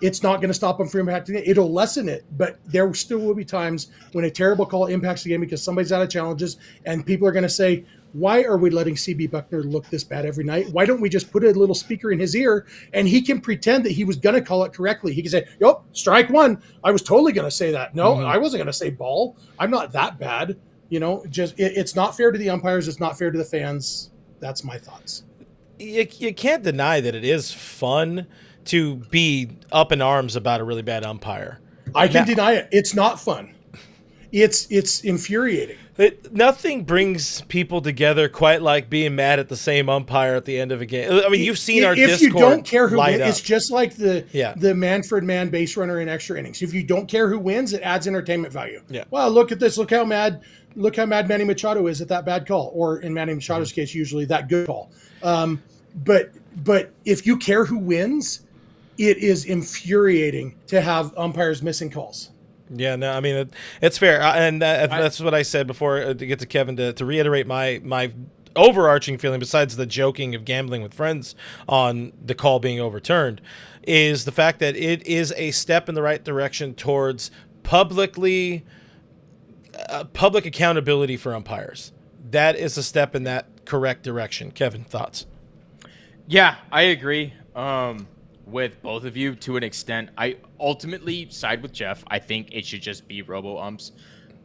It's not going to stop them from impacting it. It'll lessen it, but there still will be times when a terrible call impacts the game because somebody's out of challenges and people are going to say, why are we letting CB Buckner look this bad every night? Why don't we just put a little speaker in his ear and he can pretend that he was going to call it correctly? He can say, "Yep, strike one. I was totally going to say that. No, I wasn't going to say ball. I'm not that bad." It's not fair to the umpires. It's not fair to the fans. That's my thoughts. You can't deny that it is fun to be up in arms about a really bad umpire. I can deny it. It's not fun. It's infuriating. Nothing brings people together quite like being mad at the same umpire at the end of a game. I mean, you've seen our Discord. If you don't care who wins, it's just like the Manfred Man base runner in extra innings. If you don't care who wins, it adds entertainment value. Yeah. Well, look at this. Look how mad Manny Machado is at that bad call, or in Manny Machado's case, usually that good call. But if you care who wins, it is infuriating to have umpires missing calls. Yeah, no, I mean, it's fair. And that's what I said before to get to Kevin, to reiterate my overarching feeling, besides the joking of gambling with friends on the call being overturned, is the fact that it is a step in the right direction towards public accountability for umpires. That is a step in that correct direction. Kevin, thoughts? Yeah, I agree. With both of you to an extent. I ultimately side with Jeff. I think it should just be robo-umps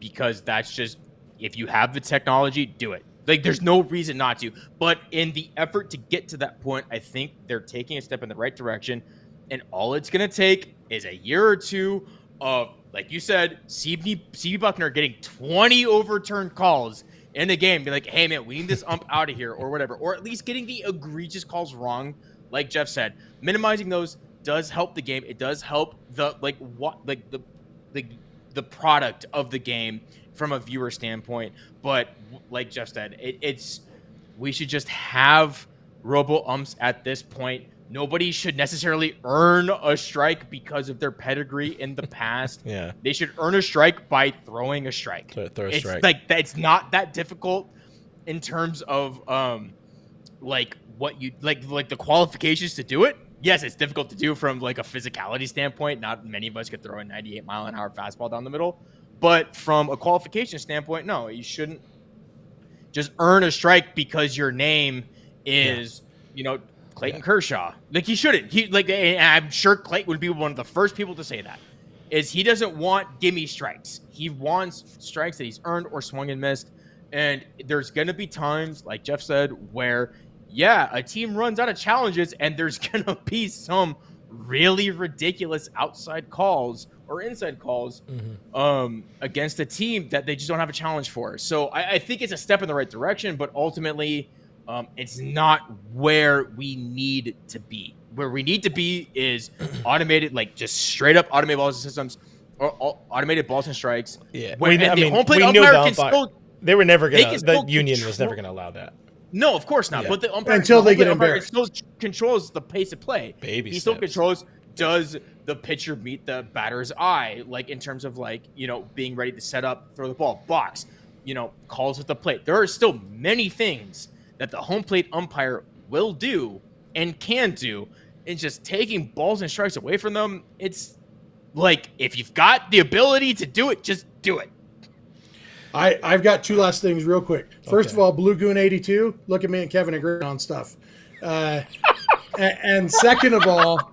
because that's just, if you have the technology, do it. There's no reason not to. But in the effort to get to that point, I think they're taking a step in the right direction. And all it's going to take is a year or two of, like you said, CB Buckner getting 20 overturned calls in a game. Be like, hey, man, we need this ump out of here or whatever. Or at least getting the egregious calls wrong. Like Jeff said, minimizing those does help the game. It does help the the product of the game from a viewer standpoint. But like Jeff said, we should just have robo umps at this point. Nobody should necessarily earn a strike because of their pedigree in the past. Yeah, they should earn a strike by throwing a strike. Throw a strike. Like it's not that difficult in terms of like what you like the qualifications to do it. Yes, it's difficult to do from like a physicality standpoint. Not many of us could throw a 98-mile-an-hour fastball down the middle. But from a qualification standpoint, no, you shouldn't just earn a strike because your name is, Clayton Kershaw. Like he shouldn't. I'm sure Clayton would be one of the first people to say that. Is he doesn't want gimme strikes. He wants strikes that he's earned or swung and missed. And there's going to be times, like Jeff said, where a team runs out of challenges and there's going to be some really ridiculous outside calls or inside calls against a team that they just don't have a challenge for. So I think it's a step in the right direction, but ultimately it's not where we need to be. Where we need to be is automated, like just straight up automated balls and systems or automated balls and strikes. Yeah. Home plate umpire can still... They were never going to... The union was never going to allow that. No, of course not. Yeah. But the umpire, until they get embarrassed, still controls the pace of play. He still controls. Does the pitcher meet the batter's eye? Like in terms of being ready to set up, throw the ball, box. Calls at the plate. There are still many things that the home plate umpire will do and can do. And just taking balls and strikes away from them, it's like if you've got the ability to do it, just do it. I've got two last things real quick. First of all, Blue Goon 82. Look at me and Kevin agreeing on stuff. And second of all,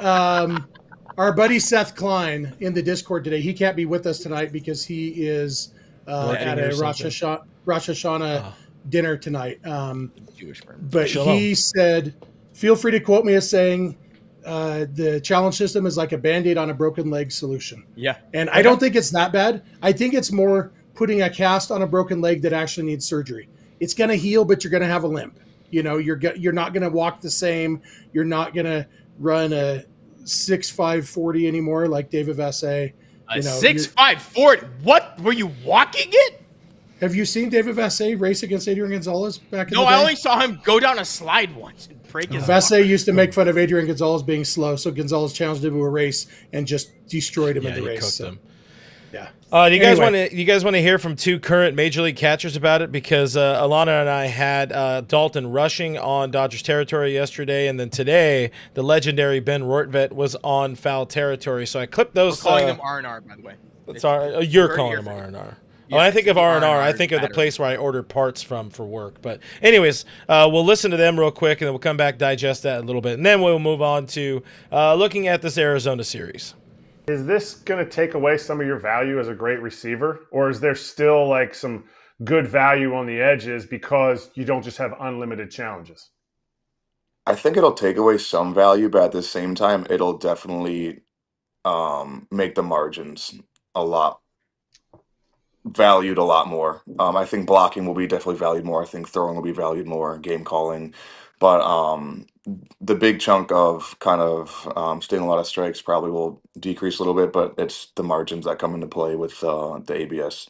our buddy Seth Klein in the Discord today, he can't be with us tonight because he is at a Rosh Hashanah dinner tonight. But he said, feel free to quote me as saying the challenge system is like a Band-Aid on a broken leg solution. Yeah. And I don't think it's that bad. I think it's more putting a cast on a broken leg that actually needs surgery. It's going to heal, but you're going to have a limp. You're not going to walk the same. You're not going to run a 6.5 40 anymore like David Vassay. 6.5 40? What? Were you walking it? Have you seen David Vassay race against Adrian Gonzalez back in the day? No, I only saw him go down a slide once and break his Vassay used to make fun of Adrian Gonzalez being slow, so Gonzalez challenged him to a race and just destroyed him in the race. Cooked him. Yeah. Do you guys want to hear from two current major league catchers about it? Because Alana and I had Dalton Rushing on Dodgers territory yesterday, and then today the legendary Ben Rortvedt was on foul territory. So I clipped those. We're calling them R&R, by the way. You're calling them R&R. When I think of R&R, I think of the place where I order parts from for work. But anyways, we'll listen to them real quick, and then we'll come back, digest that a little bit, and then we'll move on to looking at this Arizona series. Is this going to take away some of your value as a great receiver, or is there still like some good value on the edges because you don't just have unlimited challenges? I think it'll take away some value, but at the same time, it'll definitely make the margins valued a lot more. I think blocking will be definitely valued more. I think throwing will be valued more, game calling. But the big chunk of kind of stealing a lot of strikes probably will decrease a little bit, but it's the margins that come into play with the ABS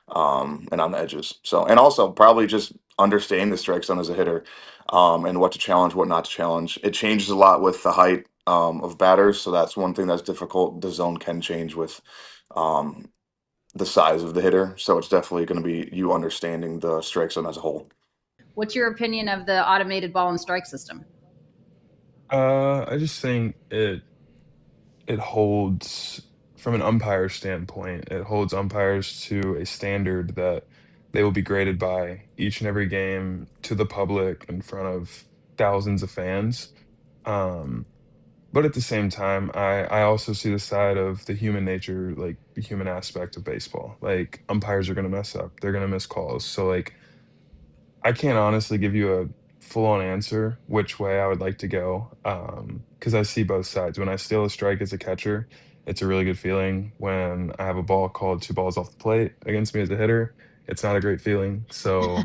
and on the edges. So, and also probably just understanding the strike zone as a hitter and what to challenge, what not to challenge. It changes a lot with the height of batters, so that's one thing that's difficult. The zone can change with the size of the hitter, so it's definitely going to be you understanding the strike zone as a whole. What's your opinion of the automated ball and strike system? I just think it holds, from an umpire standpoint, it holds umpires to a standard that they will be graded by each and every game to the public in front of thousands of fans. But at the same time, I also see the side of the human nature, like the human aspect of baseball. Like umpires are going to mess up. They're going to miss calls. So like, I can't honestly give you a full-on answer which way I would like to go, because I see both sides. When I steal a strike as a catcher, it's a really good feeling. When I have a ball called 2 balls off the plate against me as a hitter, it's not a great feeling. So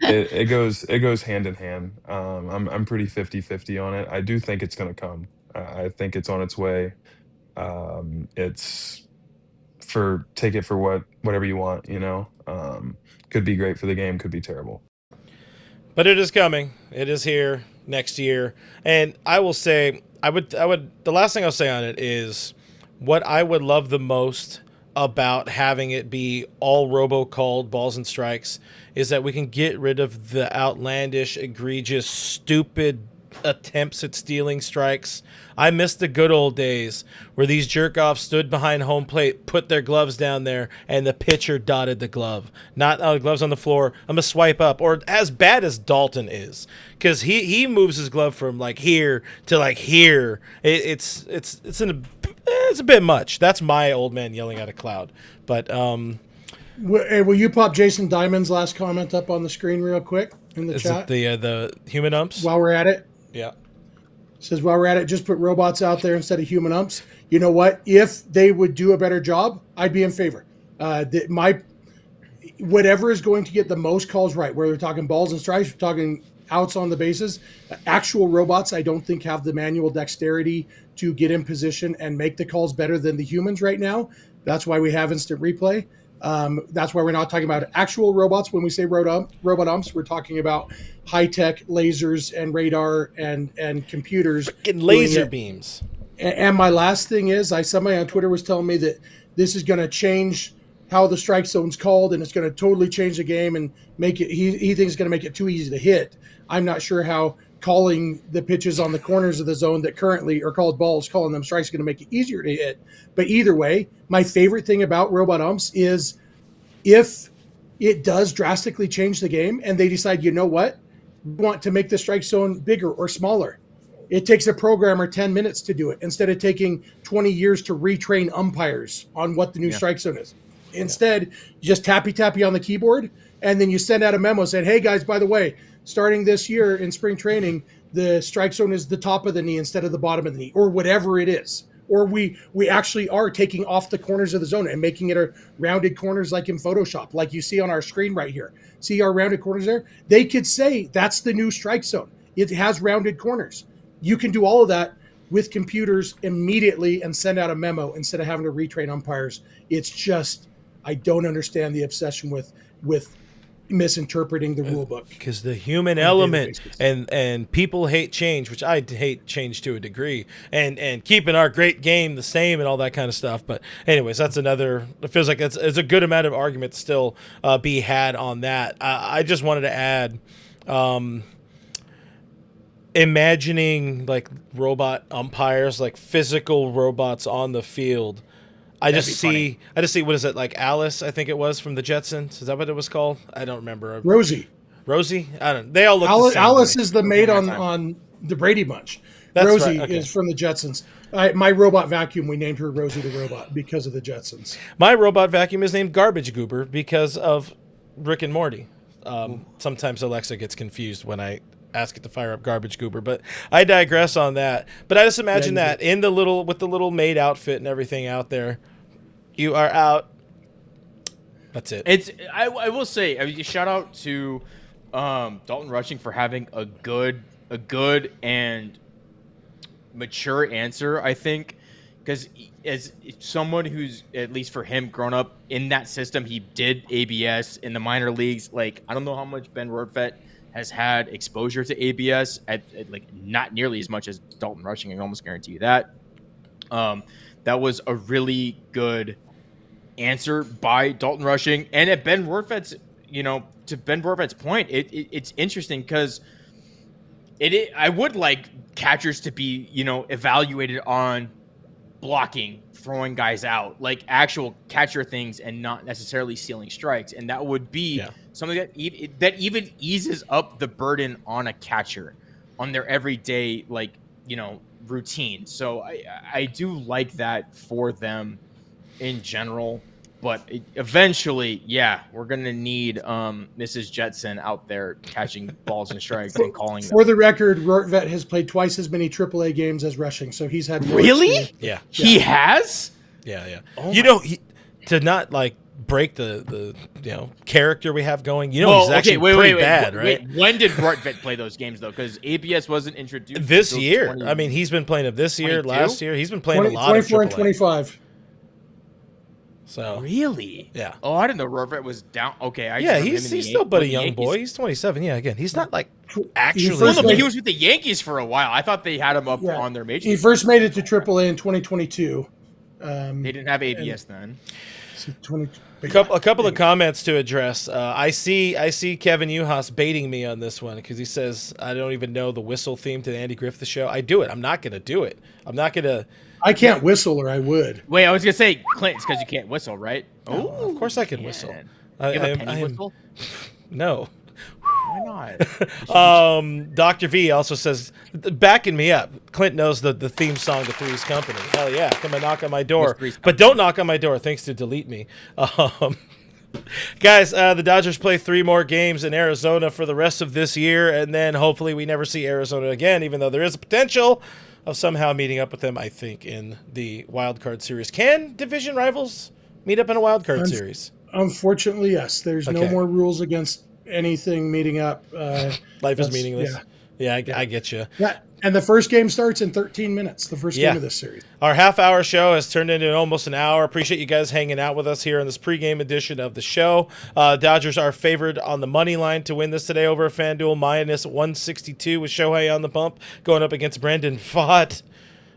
it goes hand in hand. I'm pretty 50-50 on it. I do think it's going to come. I think it's on its way. It's take it for whatever you want, could be great for the game, could be terrible. But it is coming. It is here next year. And I will say, the last thing I'll say on it is what I would love the most about having it be all robo-called balls and strikes is that we can get rid of the outlandish, egregious, stupid attempts at stealing strikes. I miss the good old days where these jerk-offs stood behind home plate, put their gloves down there, and the pitcher dotted the glove. Not gloves on the floor. I'm going to swipe up. Or as bad as Dalton is, because he moves his glove from like here to like here. It's a bit much. That's my old man yelling at a cloud. But will you pop Jason Diamond's last comment up on the screen real quick in the chat? It the human umps? While we're at it. Yeah. Says, while we're at it, just put robots out there instead of human umps. You know what? If they would do a better job, I'd be in favor. Whatever is going to get the most calls right, whether we're talking balls and strikes, we're talking outs on the bases, actual robots I don't think have the manual dexterity to get in position and make the calls better than the humans right now. That's why we have instant replay. That's why we're not talking about actual robots. When we say robot umps, we're talking about high-tech lasers and radar and computers. Freaking laser beams. And my last thing is, somebody on Twitter was telling me that this is going to change how the strike zone's called, and it's going to totally change the game and make it. He thinks it's going to make it too easy to hit. I'm not sure how calling the pitches on the corners of the zone that currently are called balls, calling them strikes, is going to make it easier to hit. But either way, my favorite thing about robot umps is if it does drastically change the game and they decide, you know what, we want to make the strike zone bigger or smaller. It takes a programmer 10 minutes to do it instead of taking 20 years to retrain umpires on what the new strike zone is. Instead, you just tappy on the keyboard, and then you send out a memo saying, hey guys, by the way, starting this year in spring training, the strike zone is the top of the knee instead of the bottom of the knee, or whatever it is. Or we actually are taking off the corners of the zone and making it a rounded corners like in Photoshop, like you see on our screen right here. See our rounded corners there? They could say that's the new strike zone. It has rounded corners. You can do all of that with computers immediately and send out a memo instead of having to retrain umpires. It's just, I don't understand the obsession with misinterpreting the rule book, because the human element and people hate change, which I hate change to a degree, and keeping our great game the same and all that kind of stuff. But anyways, that's another. It feels like it's a good amount of argument to still be had on that. I just wanted to add, imagining like robot umpires, like physical robots on the field. I just see, what is it, like Alice, I think it was, from the Jetsons. Is that what it was called? I don't remember. Rosie? I don't know. They all look the same. Alice is the maid on the Brady Bunch. That's Rosie right. Okay. is from the Jetsons. My robot vacuum, we named her Rosie the Robot because of the Jetsons. My robot vacuum is named Garbage Goober because of Rick and Morty. Sometimes Alexa gets confused when I ask it to fire up Garbage Goober, but I digress on that. But I just imagine that with the little maid outfit and everything out there. You are out. That's it. I will say, shout out to Dalton Rushing for having a good and mature answer, I think, because as someone who's, at least for him, grown up in that system, he did ABS in the minor leagues. Like, I don't know how much Ben Rortvedt has had exposure to ABS at like not nearly as much as Dalton Rushing. I can almost guarantee you that. That was a really good answer by Dalton Rushing. And at Ben Rortvedt's, to Ben Rortvedt's point, it's interesting because I would like catchers to be, evaluated on blocking, throwing guys out, like actual catcher things, and not necessarily stealing strikes. And that would be something that even eases up the burden on a catcher on their everyday, routine. So I do like that for them in general, but eventually, we're gonna need Mrs. Jetson out there catching balls and strikes and calling them. For the record, Rortvedt has played twice as many AAA games as Rushing, so he's had really. Yeah, he has. Yeah. Oh to not like break the character we have going. He's actually pretty bad, right? When did Brett play those games though? Because ABS wasn't introduced this year. I mean, he's been playing it this year, 22? Last year. He's been playing a lot. 24 and 25. So really, yeah. Oh, I didn't know Brett was down. Okay, he's still but a young boy. He's 27. Yeah, again, he's not like actually. But he was with the Yankees for a while. I thought they had him up on their major. He first made it to AAA in 2022. They didn't have ABS then. A couple of comments to address. I see Kevin Uhas baiting me on this one because he says I don't even know the whistle theme to the Andy Griffith show. I do it. I'm not going to do it. I'm not going to. I can't whistle, or I would. Wait, I was going to say Clint. It's because you can't whistle, right? No, of course I can whistle. You have a penny whistle? No. Why not? Dr. V also says, backing me up, Clint knows the theme song to Three's Company. Hell yeah, come and knock on my door. But don't knock on my door, thanks to delete me. Guys, the Dodgers play 3 more games in Arizona for the rest of this year, and then hopefully we never see Arizona again, even though there is a potential of somehow meeting up with them, I think, in the wild card series. Can division rivals meet up in a wild card series? Unfortunately, yes. There's no more rules against anything meeting up. Life is meaningless. Yeah, I get you. Yeah, and the first game starts in 13 minutes, the first game of this series. Our half-hour show has turned into almost an hour. Appreciate you guys hanging out with us here in this pregame edition of the show. Dodgers are favored on the money line to win this today over FanDuel, minus 162 with Shohei on the bump, going up against Brandon Pfaadt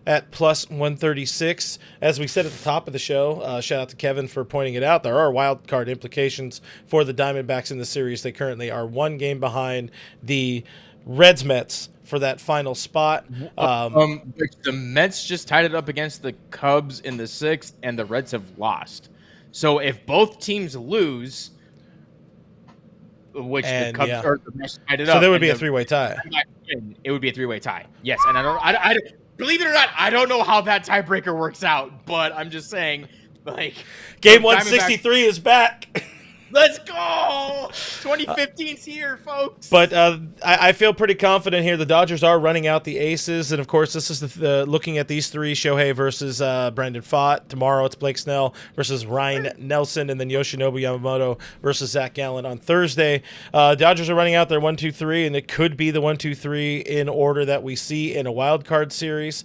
at plus 136. As we said at the top of the show, shout out to Kevin for pointing it out, there are wild card implications for the Diamondbacks in the series. They currently are 1 game behind the Reds-Mets for that final spot. The Mets just tied it up against the Cubs in the 6th, and the Reds have lost. So if both teams lose, which the Cubs or the Mets tied it up, so there would be a 3-way tie. It would be a 3-way tie. Yes, and I don't believe it or not, I don't know how that tiebreaker works out, but I'm just saying, like, game 163 is back. Let's go! 2015's here, folks. But I feel pretty confident here. The Dodgers are running out the aces, and of course, this is looking at these 3: Shohei versus Brandon Pfaadt. Tomorrow, it's Blake Snell versus Ryan Nelson, and then Yoshinobu Yamamoto versus Zach Gallen on Thursday. Dodgers are running out their 1-2-3, and it could be the 1-2-3 in order that we see in a wild card series.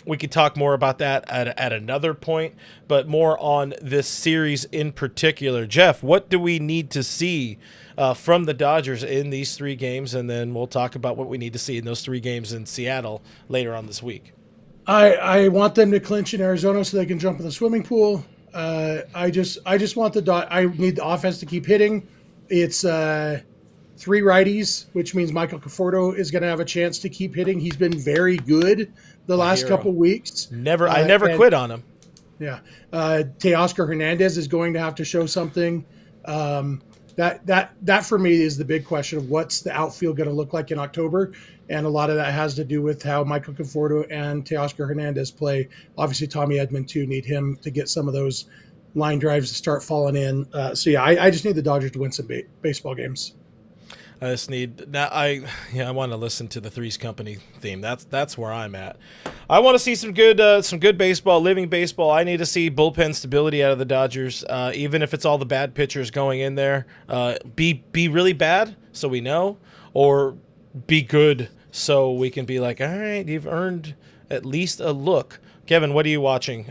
We could talk more about that at another point, but more on this series in particular. Jeff, what do we need to see from the Dodgers in these 3 games? And then we'll talk about what we need to see in those 3 games in Seattle later on this week. I want them to clinch in Arizona so they can jump in the swimming pool. I just want I need the offense to keep hitting. It's 3 righties, which means Michael Conforto is going to have a chance to keep hitting. He's been very good the last couple weeks. I never quit on him. Yeah. Teoscar Hernandez is going to have to show something. That for me is the big question of what's the outfield going to look like in October. And a lot of that has to do with how Michael Conforto and Teoscar Hernandez play. Obviously, Tommy Edman too, need him to get some of those line drives to start falling in. I just need the Dodgers to win some baseball games. I just need now. I want to listen to the Three's Company theme. That's where I'm at. I want to see some good baseball, living baseball. I need to see bullpen stability out of the Dodgers, even if it's all the bad pitchers going in there. Be really bad so we know, or be good so we can be like, all right, you've earned at least a look. Kevin, what are you watching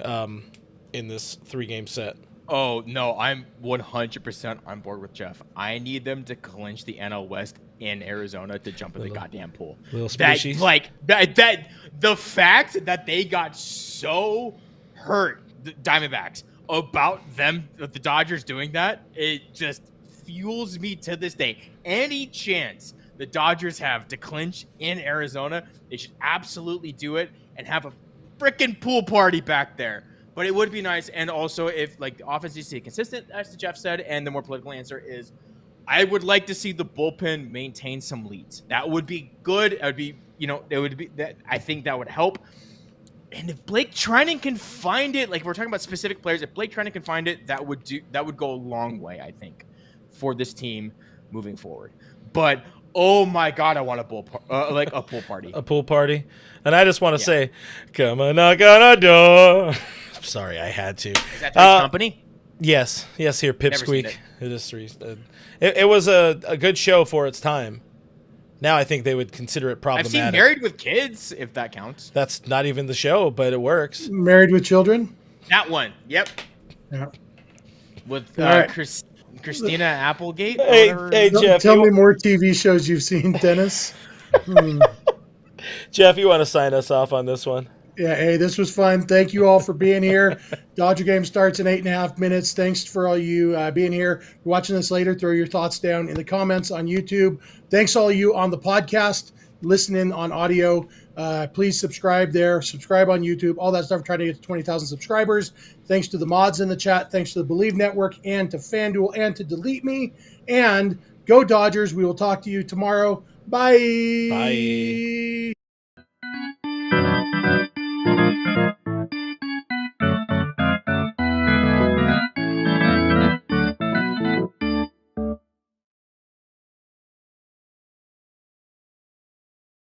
in this 3-game set? Oh, no, I'm 100% on board with Jeff. I need them to clinch the NL West in Arizona to jump in the goddamn pool. Little species. That the fact that they got so hurt, the Diamondbacks, about the Dodgers doing that, it just fuels me to this day. Any chance the Dodgers have to clinch in Arizona, they should absolutely do it and have a freaking pool party back there. But it would be nice, and also if the offense needs to stay consistent, as Jeff said, and the more political answer is, I would like to see the bullpen maintain some leads. That would be good. It would be, it would be that. I think that would help. And if Blake Treinen can find it, like we're talking about specific players, if Blake Treinen can find it, that would go a long way, I think, for this team moving forward. But oh my God, I want a pool party. A pool party, and I just want to say, come and knock on our door. Sorry, I had to. Is that Three's Company? Yes, here, Pipsqueak. It is 3. It was a good show for its time. Now I think they would consider it problematic. I've seen Married with Kids, if that counts. That's not even the show, but it works. Married with Children? That one, yep. Yeah. With right. Christina Applegate. Hey, Jeff. Tell me more TV shows you've seen, Dennis. Jeff, you want to sign us off on this one? Yeah, hey, this was fun. Thank you all for being here. Dodger game starts in 8.5 minutes. Thanks for all you being here. If you're watching this later, throw your thoughts down in the comments on YouTube. Thanks all of you on the podcast, listening on audio. Please subscribe there. Subscribe on YouTube. All that stuff. We're trying to get to 20,000 subscribers. Thanks to the mods in the chat. Thanks to the Bleav Network and to FanDuel and to Delete Me. And go Dodgers. We will talk to you tomorrow. Bye. Bye.